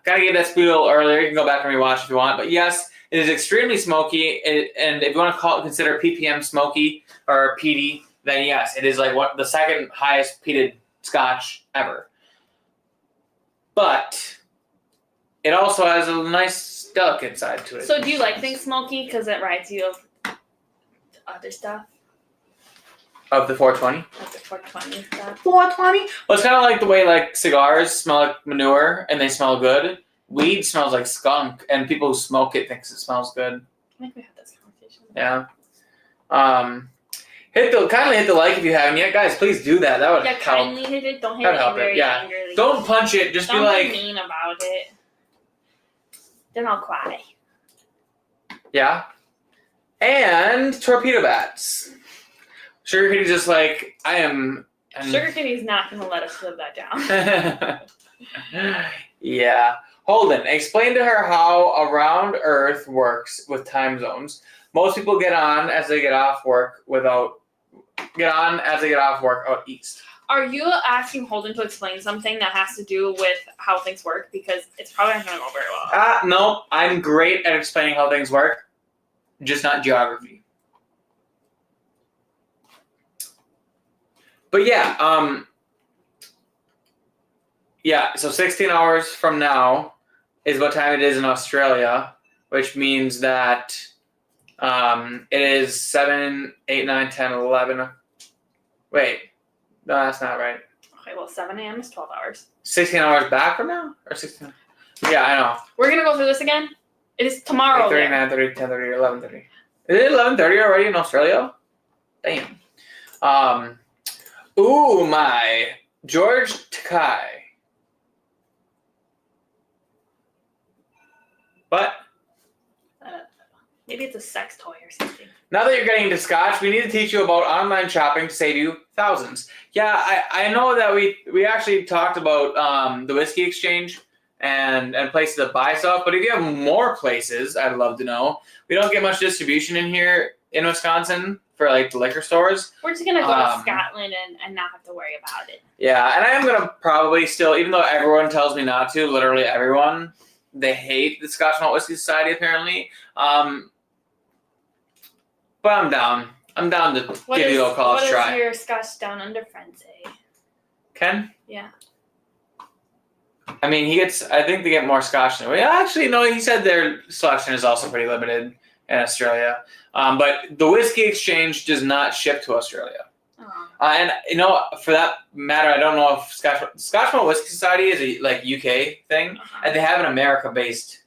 gotta get that spiel earlier. You can go back and rewatch if you want. But yes, it is extremely smoky. And if you want to consider ppm smoky or peaty, then yes, it is like the second highest peated Scotch ever. But it also has a nice delicate side to it. So do you like things smoky because it reminds you of other stuff? Of the 420? Like the 420 stuff? 420? Well, it's kind of like the way like cigars smell like manure and they smell good. Weed smells like skunk, and people who smoke it thinks it smells good. I think we had this conversation. Yeah. Kindly hit the like if you haven't yet, guys. Please do that. That would help. Kindly hit it. Don't hit That'd it help very yeah. angrily. Don't punch it. Just Don't be like, mean about it. Then I'll cry. yeah. And torpedo bats. Sugar Kitty's just like, I am. Sugar Kitty's not going to let us live that down. Yeah. Holden, explain to her how around Earth works with time zones. Most people get on as they get off work out east. Are you asking Holden to explain something that has to do with how things work? Because it's probably not going to go very well. No, I'm great at explaining how things work, just not geography. But yeah, so 16 hours from now is what time it is in Australia, which means that it is 7, 8, 9, 10, 11. Wait, no, that's not right. Okay, well, 7 a.m. is 12 hours. 16 hours back from now? Or 16? Yeah, I know. We're going to go through this again? It is tomorrow. 8:30, 9:30, 10:30, 11:30. Is it 11:30 already in Australia? Damn. Ooh, my. George Takai. What? Maybe it's a sex toy or something. Now that you're getting into Scotch, we need to teach you about online shopping to save you thousands. Yeah, I know that we actually talked about the whiskey exchange and places to buy stuff, but if you have more places, I'd love to know. We don't get much distribution in here in Wisconsin for like the liquor stores. We're just gonna go to Scotland and not have to worry about it. Yeah, and I am gonna probably still, even though everyone tells me not to, literally everyone, they hate the Scotch Malt Whiskey Society apparently. But I'm down. I'm down to give you a college try. What does your Scotch Down Under friend say? Ken? Yeah. I mean, I think they get more Scotch than we. Actually, no, he said their selection is also pretty limited in Australia. But the Whiskey Exchange does not ship to Australia. Oh. And, for that matter, I don't know if Scotch Malt Whiskey Society is a, UK thing, and they have an America-based,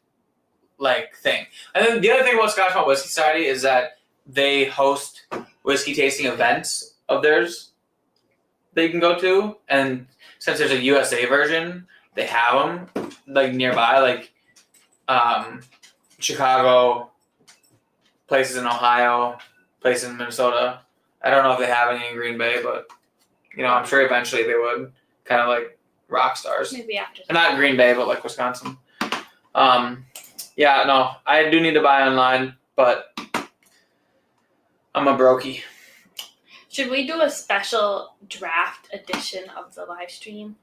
thing. And then the other thing about Scotch Malt Whiskey Society is that they host whiskey tasting events of theirs that you can go to, and since there's a USA version, they have them nearby, Chicago, places in Ohio, places in Minnesota. I don't know if they have any in Green Bay, but I'm sure eventually they would, kind of like rock stars. Maybe after. Not Green Bay, but like Wisconsin. Yeah, no, I do need to buy online, but I'm a brokey. Should we do a special draft edition of the live stream?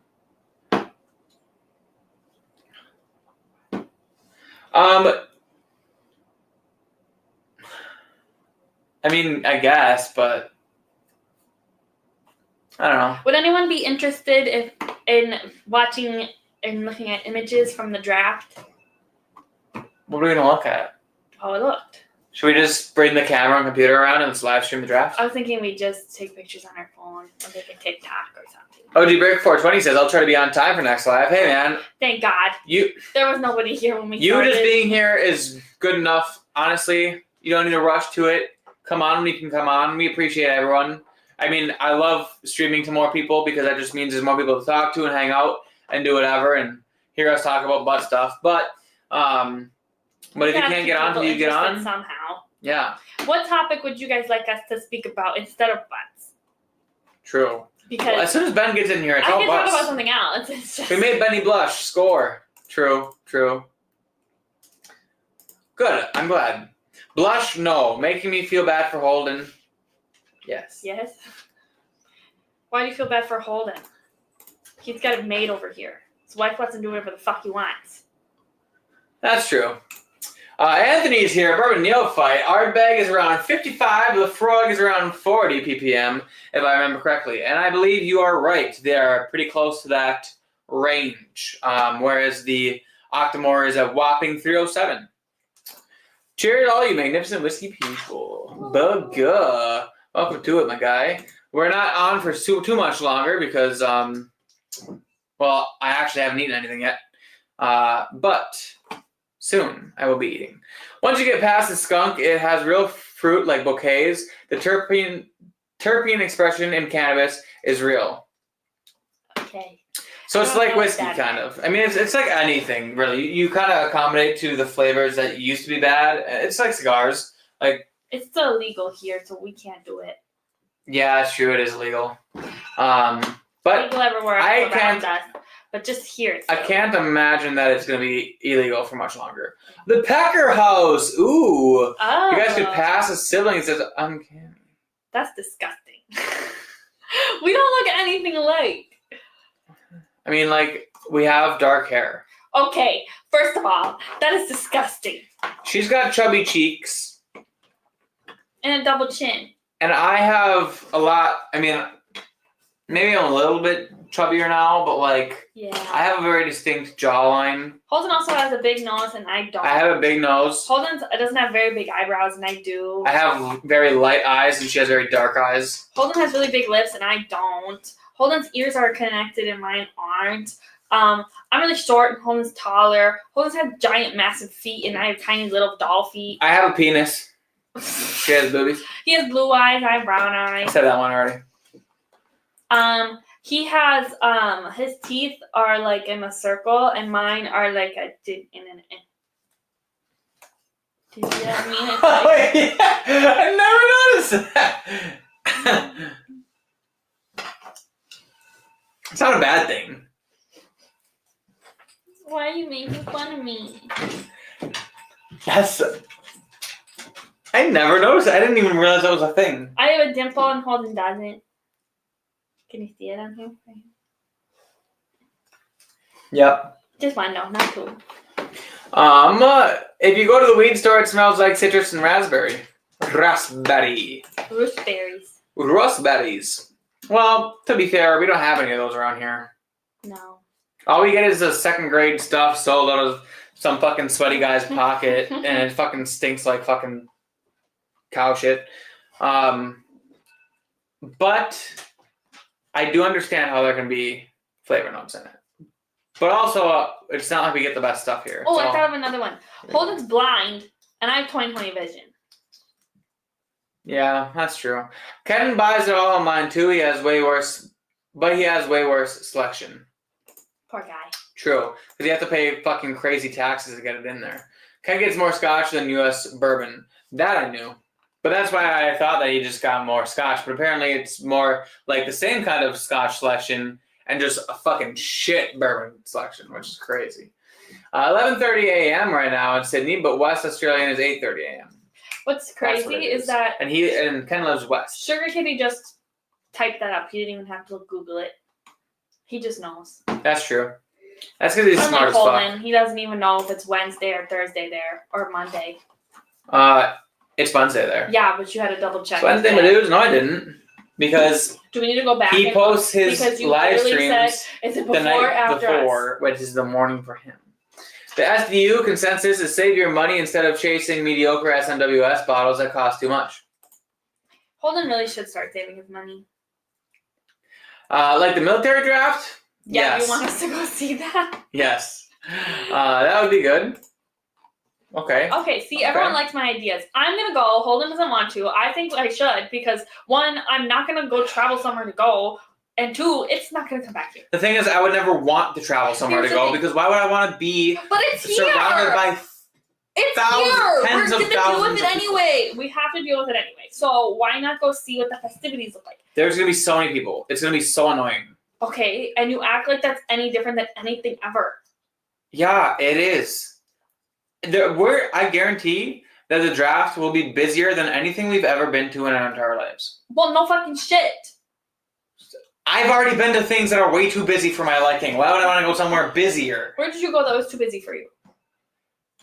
I mean, I guess, but I don't know. Would anyone be interested in watching and looking at images from the draft? What are we gonna look at? Oh, it looked. Should we just bring the camera and computer around and just live stream the draft? I was thinking we just take pictures on our phone or make a TikTok or something. OG Break 420 says, I'll try to be on time for next live. Hey, man. Thank God. There was nobody here when we started. You just being here is good enough. Honestly, you don't need to rush to it. Come on when you can come on. We appreciate everyone. I mean, I love streaming to more people because that just means there's more people to talk to and hang out and do whatever and hear us talk about butt stuff. But if you can't get on until you get on. Somehow. Yeah. What topic would you guys like us to speak about instead of butts? True. Because well, as soon as Ben gets in here, it's all I can butts. talk about something else. It's just... We made Benny blush. Score. True. Good. I'm glad. Blush, no. Making me feel bad for Holden. Yes. Yes. Why do you feel bad for Holden? He's got a maid over here. His wife lets him do whatever the fuck he wants. That's true. Anthony's here. Bourbon Neophyte. Ardbeg is around 55. The Frog is around 40 ppm, if I remember correctly. And I believe you are right. They are pretty close to that range. Whereas the Octomore is a whopping 307. Cheers, all you magnificent whiskey people. Bugga. Welcome to it, my guy. We're not on for too much longer because, well, I actually haven't eaten anything yet. But soon I will be eating. Once you get past the skunk, it has real fruit like bouquets. The terpene expression in cannabis is real. Okay. So it's like whiskey, kind of. I mean, it's like anything, really. You kind of accommodate to the flavors that used to be bad. It's like cigars. Like it's still illegal here, so we can't do it. Yeah, it's true. It is illegal. But legal everywhere around us. But just here. I can't imagine that it's going to be illegal for much longer. The Pecker House. Ooh. Oh. You guys could pass a sibling that says uncanny. That's disgusting. We don't look anything alike. I mean, like, we have dark hair. Okay, first of all, that is disgusting. She's got chubby cheeks. And a double chin. And I have a lot, I mean, maybe I'm a little bit chubbier now, but like, yeah. I have a very distinct jawline. Holden also has a big nose, and I don't. I have a big nose. Holden doesn't have very big eyebrows, and I do. I have very light eyes, and she has very dark eyes. Holden has really big lips, and I don't. Holden's ears are connected, and mine aren't. I'm really short, and Holden's taller. Holden's has giant, massive feet, and I have tiny little doll feet. I have a penis. She has boobies. He has blue eyes, I have brown eyes. I said that one already. He has his teeth are like in a circle, and mine are like in an. Do you see what I mean? It's like, Oh, yeah. I never noticed that. It's not a bad thing. why are you making fun of me? Yes. I never noticed it. I didn't even realize that was a thing. I have a dimple, and Holden doesn't. Can you see it on here? Yep. Just one, no, not two. If you go to the weed store, it smells like citrus and raspberry. Raspberry. Gooseberries. Raspberries. Well, to be fair, we don't have any of those around here. No. All we get is the second grade stuff sold out of some fucking sweaty guy's pocket, and it fucking stinks like fucking cow shit. But I do understand how there can be flavor notes in it. But also, it's not like we get the best stuff here. Oh, I thought of another one. Holden's blind, and I have 20/20 vision. Yeah, that's true. Ken buys it all online too. He has way worse selection. Poor guy. True, because you have to pay fucking crazy taxes to get it in there. Ken gets more Scotch than U.S. bourbon. That I knew. But that's why I thought that he just got more Scotch. But apparently it's more like the same kind of Scotch selection and just a fucking shit bourbon selection, which is crazy. 11:30 a.m. right now in Sydney, but West Australian is 8:30 a.m. What's crazy is that and Ken lives west. Sugar Kitty just typed that up. He didn't even have to Google it. He just knows. That's true. That's because he's Unlike smart as fuck. Holden, he doesn't even know if it's Wednesday or Thursday there or Monday. It's Wednesday there. Yeah, but you had to double check. It's Wednesday, my dudes. No, I didn't. Because do we need to go back? he posts his live streams is it the before or night after before, which is the morning for him. The SDU consensus is save your money instead of chasing mediocre SMWS bottles that cost too much. Holden really should start saving his money. Like the military draft? Yeah, Yes. you want us to go see that? Yes. That would be good. Okay. Okay, see, everyone likes my ideas. I'm going to go. Holden doesn't want to. I think I should because, one, I'm not going to go travel somewhere to go. And two, it's not going to come back here. The thing is, I would never want to travel somewhere Here's to the go thing. because why would I want to be But it's surrounded here. by It's thousands, here. We're tens of going to deal thousands with it of people? anyway. We have to deal with it anyway. So why not go see what the festivities look like? There's going to be so many people. It's going to be so annoying. Okay, and you act like that's any different than anything ever. Yeah, it is. I guarantee that the draft will be busier than anything we've ever been to in our entire lives. Well, no fucking shit. I've already been to things that are way too busy for my liking. Why would I want to go somewhere busier? Where did you go that was too busy for you?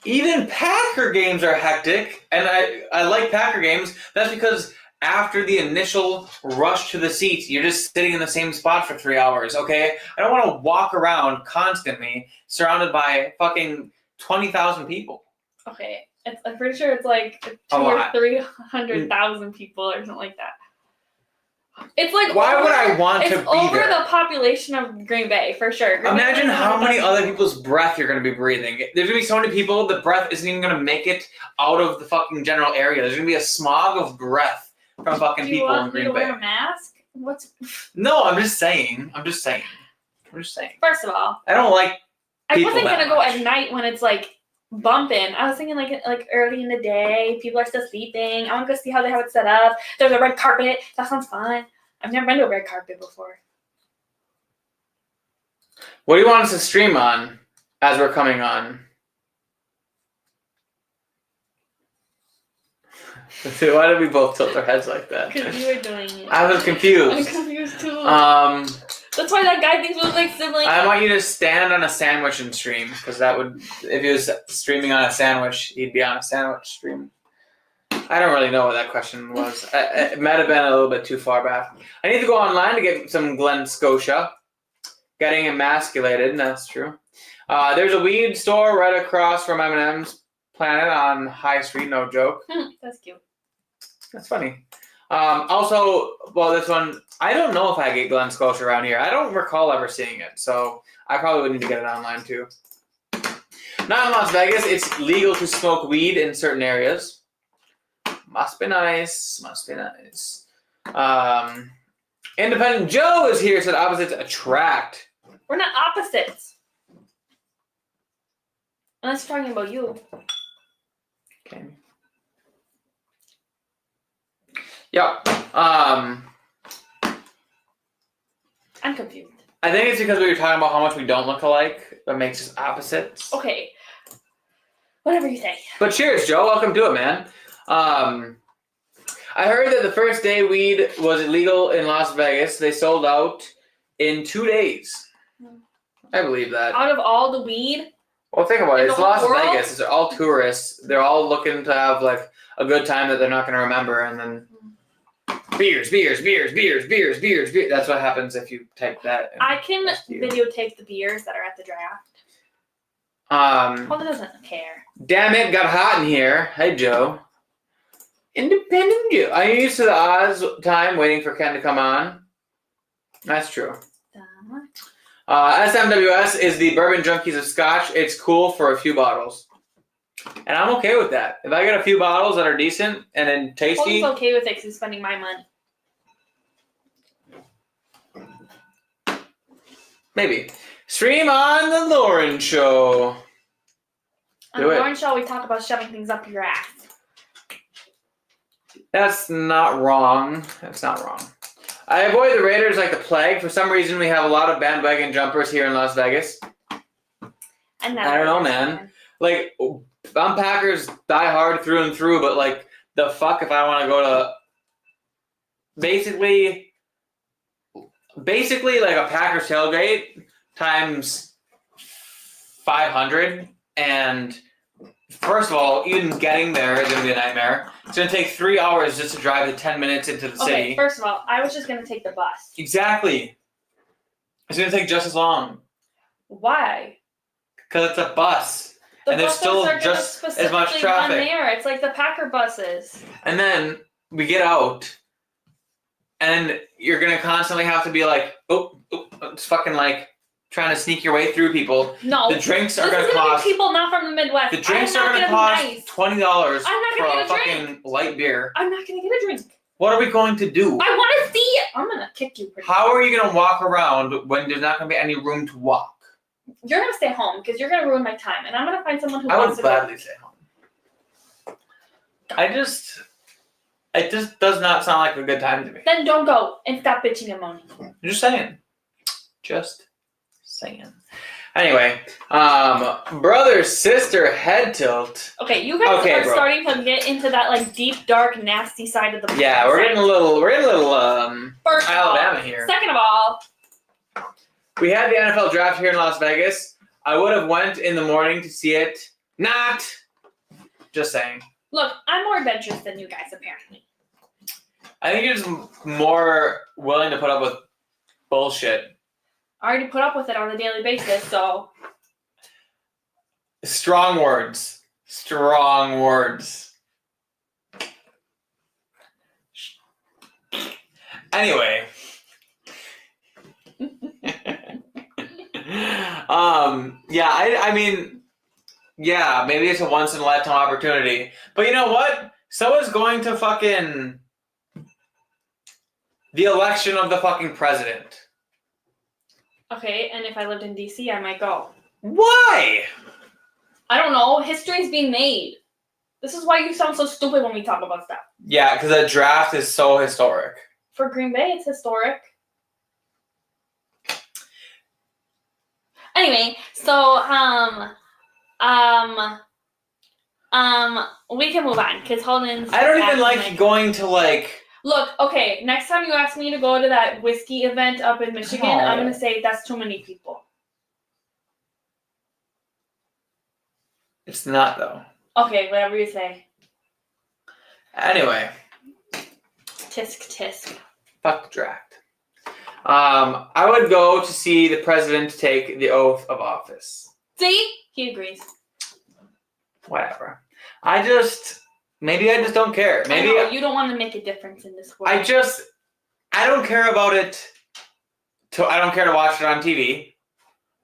Even Packer games are hectic, and I like Packer games. That's because after the initial rush to the seats, you're just sitting in the same spot for 3 hours, okay? I don't want to walk around constantly surrounded by fucking 20,000 people. Okay, I'm pretty sure it's like 2 A or lot. 300,000 people or something like that. It's like Why would I want to it's be over there? the population of Green Bay for sure. Green Bay Imagine has how many 100,000 other people. people's breath you're going to be breathing. There's going to be so many people, the breath isn't even going to make it out of the fucking general area. There's going to be a smog of breath from fucking Do you people in want me Green to Bay. wear a mask? What's No, I'm just saying. first of all? I don't like I people wasn't that gonna go much. at night when it's like bumping. I was thinking like early in the day, people are still sleeping. I want to go see how they have it set up. There's a red carpet. That sounds fun. I've never been to a red carpet before. What do you want us to stream on as we're coming on? Why did we both tilt our heads like that? Because you were doing it. I was I'm confused. confused too. That's why that guy thinks we look like siblings. I want you to stand on a sandwich and stream, because that would, if he was streaming on a sandwich, he'd be on a sandwich stream. I don't really know what that question was. It might have been a little bit too far back. I need to go online to get some Glen Scotia. Getting emasculated, that's true. There's a weed store right across from M&M's Planet on High Street, no joke. That's cute. That's funny. Also, well, this one, I don't know if I get Glen Scotia around here. I don't recall ever seeing it, so I probably would need to get it online too. Not in Las Vegas. It's legal to smoke weed in certain areas. Must be nice. Must be nice. Independent Joe is here, said opposites attract. We're not opposites. Unless you're talking about you. Okay. Yep. I'm confused. I think it's because we were talking about how much we don't look alike that makes us opposites. Okay. Whatever you say. But cheers, Joe. Welcome to it, man. I heard that the first day weed was illegal in Las Vegas, they sold out in 2 days. I believe that. Out of all the weed, Well, think about it. in It's the whole Las world? Vegas. It's all tourists. They're all looking to have like a good time that they're not going to remember, and then beers. That's what happens if you type that. in I can SDU. videotape the beers that are at the draft. Holden doesn't care. Damn it, got hot in here. Hey, Joe. Independent Joe. Are you used to the Oz time waiting for Ken to come on? That's true. SMWS is the Bourbon Junkies of Scotch. It's cool for a few bottles. And I'm okay with that. If I get a few bottles that are decent and then tasty. Holden's okay with it because he's spending my money. Maybe. Stream on the Lauren Show. On Do the it. Lauren Show, we talk about shoving things up your ass. That's not wrong. That's not wrong. I avoid the Raiders like the plague. For some reason, we have a lot of bandwagon jumpers here in Las Vegas. And I don't know, man. Like, I'm Packers die hard through and through, but like, the fuck if I want to go to basically basically like a Packers tailgate times 500. And first of all, even getting there is going to be a nightmare. It's going to take 3 hours just to drive the 10 minutes into the Okay, city. first of all, I was just gonna take the bus. Exactly. It's going to take just as long. Why? Because it's a bus. The And there's buses still are just gonna as much specifically traffic. run there. It's like the Packer buses. And then we get out. And you're going to constantly have to be like, it's fucking like trying to sneak your way through people. No. The drinks are This going is to gonna cost. be people not from the Midwest. The drinks I'm are not going to gonna cost be nice. $20 I'm not for gonna a get a fucking drink. light beer. I'm not gonna get a drink. What are we going to do? I want to see it. I'm gonna kick you. How are you going to walk around when there's not going to be any room to walk? You're gonna stay home because you're gonna ruin my time, and I'm gonna find someone who I wants would to go. gladly stay home. It just does not sound like a good time to me. Then don't go and stop bitching and moaning. I'm just saying. Just saying. Anyway, brother sister head tilt. Okay, you guys Okay, are bro. starting to get into that like deep, dark, nasty side of the. Yeah, we're getting a little First of all. Alabama here. Second of all, We had the NFL draft here in Las Vegas. I would have went in the morning to see it. Not. Just saying. look, I'm more adventurous than you guys apparently. I think you're just more willing to put up with bullshit. I already put up with it on a daily basis, so Strong words. Strong words. Anyway. Yeah, I mean, yeah, maybe it's a once in a lifetime opportunity. But you know what? So is going to fucking the election of the fucking president. okay. And if I lived in DC, I might go. Why? I don't know. History is being made. This is why you sound so stupid when we talk about stuff. Yeah, because the draft is so historic. For Green Bay, it's historic. Anyway, so we can move on because Holden's. I don't even like going to like. Look, okay. Next time you ask me to go to that whiskey event up in Michigan, I'm gonna say that's too many people. It's not though. Okay, whatever you say. Anyway, Tisk tisk. fuck the draft. I would go to see the president take the oath of office. See, he agrees. Whatever. Maybe I just don't care. Maybe I know, you don't want to make a difference in this world. I don't care about it. I don't care to watch it on TV.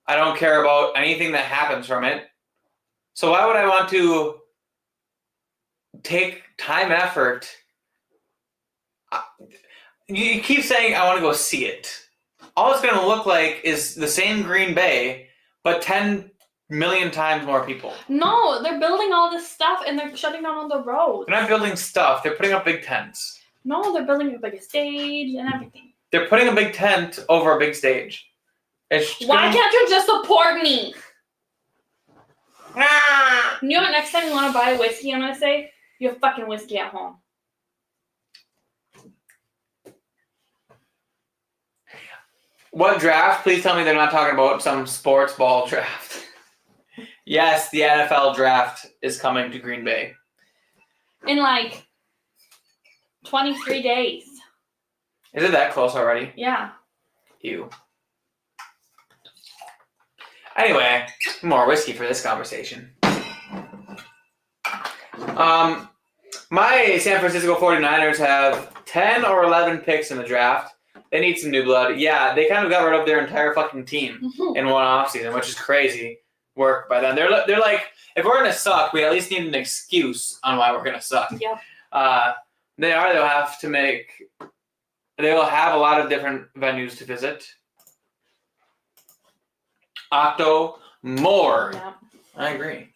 I don't care about anything that happens from it. So why would I want to take time and effort? You keep saying I want to go see it. All it's going to look like is the same Green Bay, but 10 million times more people. No, they're building all this stuff and they're shutting down all the roads. They're not building stuff. They're putting up big tents. No, they're building a bigger stage and everything. They're putting a big tent over a big stage. Why can't you just support me? You know what? Next time you want to buy whiskey, I'm going to say, you have fucking whiskey at home. What draft? Please tell me they're not talking about some sports ball draft. Yes, the NFL draft is coming to Green Bay. In like 23 days. Is it that close already? Yeah. Ew. Anyway, more whiskey for this conversation. My San Francisco 49ers have 10 or 11 picks in the draft. They need some new blood. Yeah, they kind of got rid of their entire fucking team in one offseason, which is crazy work by them. They're like, if we're going to suck, we at least need an excuse on why we're going to suck. Yep. They'll have a lot of different venues to visit. Octomore. Yep. I agree.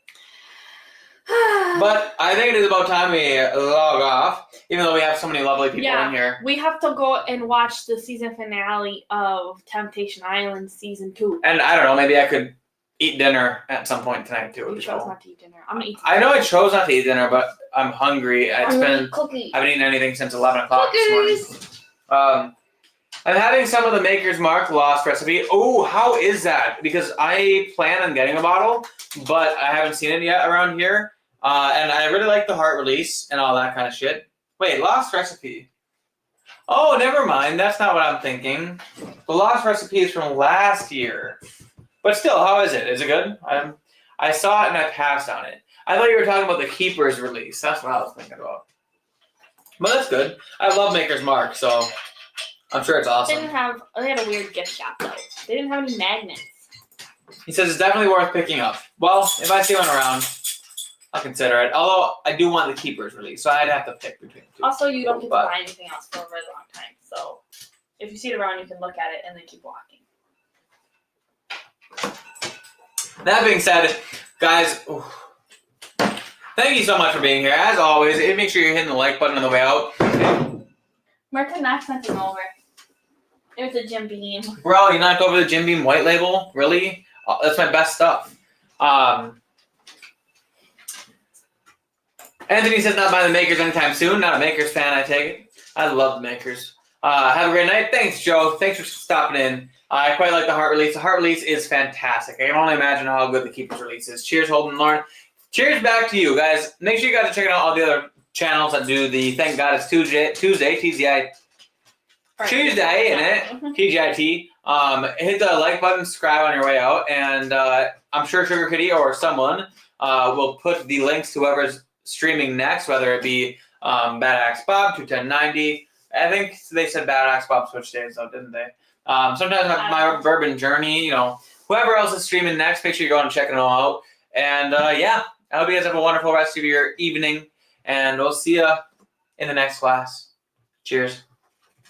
But I think it is about time we log off, even though we have so many lovely people in here. We have to go and watch the season finale of Temptation Island Season 2. And I don't know, maybe I could eat dinner at some point tonight too. You chose not to eat dinner. I'm gonna eat. I know I chose not to eat dinner, but I'm hungry. I cookies. haven't eaten anything since 11 o'clock this morning. I'm having some of the Maker's Mark Lost recipe. Oh, how is that? Because I plan on getting a bottle, but I haven't seen it yet around here. And I really like the heart release and all that kind of shit. Wait, Lost recipe. Oh, never mind. That's not what I'm thinking. The Lost recipe is from last year. But still, how is it? Is it good? I saw it and I passed on it. I thought you were talking about the Keeper's release. That's what I was thinking about. But that's good. I love Maker's Mark, so I'm sure it's awesome. They had a weird gift shop though. They didn't have any magnets. He says it's definitely worth picking up. Well, if I see one around, I'll consider it. Although I do want the Keeper's release, so I'd have to pick between the two. Also, you don't get to buy anything else for a really long time. So if you see it around, you can look at it and then keep walking. That being said, guys, thank you so much for being here. As always, make sure you're hitting the like button on the way out. Martin knocked something over. It was a Jim Beam. Bro, you knocked over the Jim Beam White Label? Really? That's my best stuff. Anthony says not buying the Makers anytime soon. Not a Makers fan, I take it. I love the Makers. Have a great night. Thanks, Joe. Thanks for stopping in. I quite like the heart release. The heart release is fantastic. I can only imagine how good the Keeper's release is. Cheers, Holden and Lauren. Cheers back to you, guys. Make sure you guys are checking out all the other channels that do the Thank God It's Tuesday, TGI. Tuesday, innit? TGIT. Hit the like button, subscribe on your way out, and I'm sure Sugar Kitty or someone will put the links to whoever's streaming next, whether it be Bad Axe Bob, 21090. I think they said Bad Axe Bob switch days, though, didn't they? Sometimes my Bourbon Journey, you know, whoever else is streaming next, make sure you go and check it all out. And yeah, I hope you guys have a wonderful rest of your evening, and we'll see you in the next class. Cheers.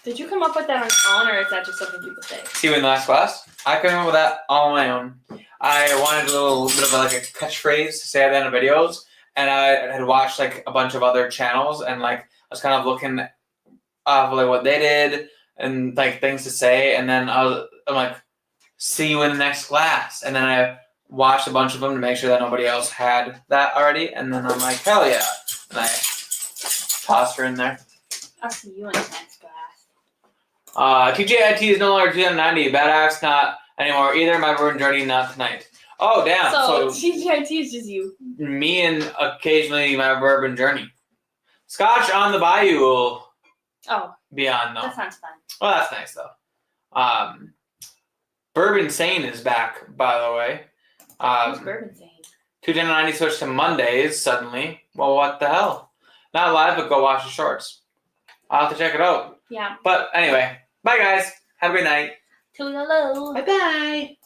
Did you come up with that on your own, or is that just something people say? See you in the next class. I came up with that all on my own. I wanted a little bit of like a catchphrase to say at the end of videos, and I had watched like a bunch of other channels, and like I was kind of looking at like what they did and like things to say, and then I'm like, see you in the next class, and then I watched a bunch of them to make sure that nobody else had that already, and then I'm like, hell yeah, and I tossed her in there. I'll see you in the next class. TJIT is no longer 290. Bad Axe not anymore either. My Bourbon Journey not tonight. Oh damn! So TGIT is just you. Me and occasionally my Bourbon Journey. Scotch on the Bayou will be on though. That sounds fun. Well, that's nice though. Bourbon Sane is back, by the way. Who's Bourbon Sane? 21090 switched to Mondays suddenly. Well, what the hell? Not live, but go watch the shorts. I'll have to check it out. Yeah. But anyway, bye guys. Have a great night. Toodaloo. Bye bye.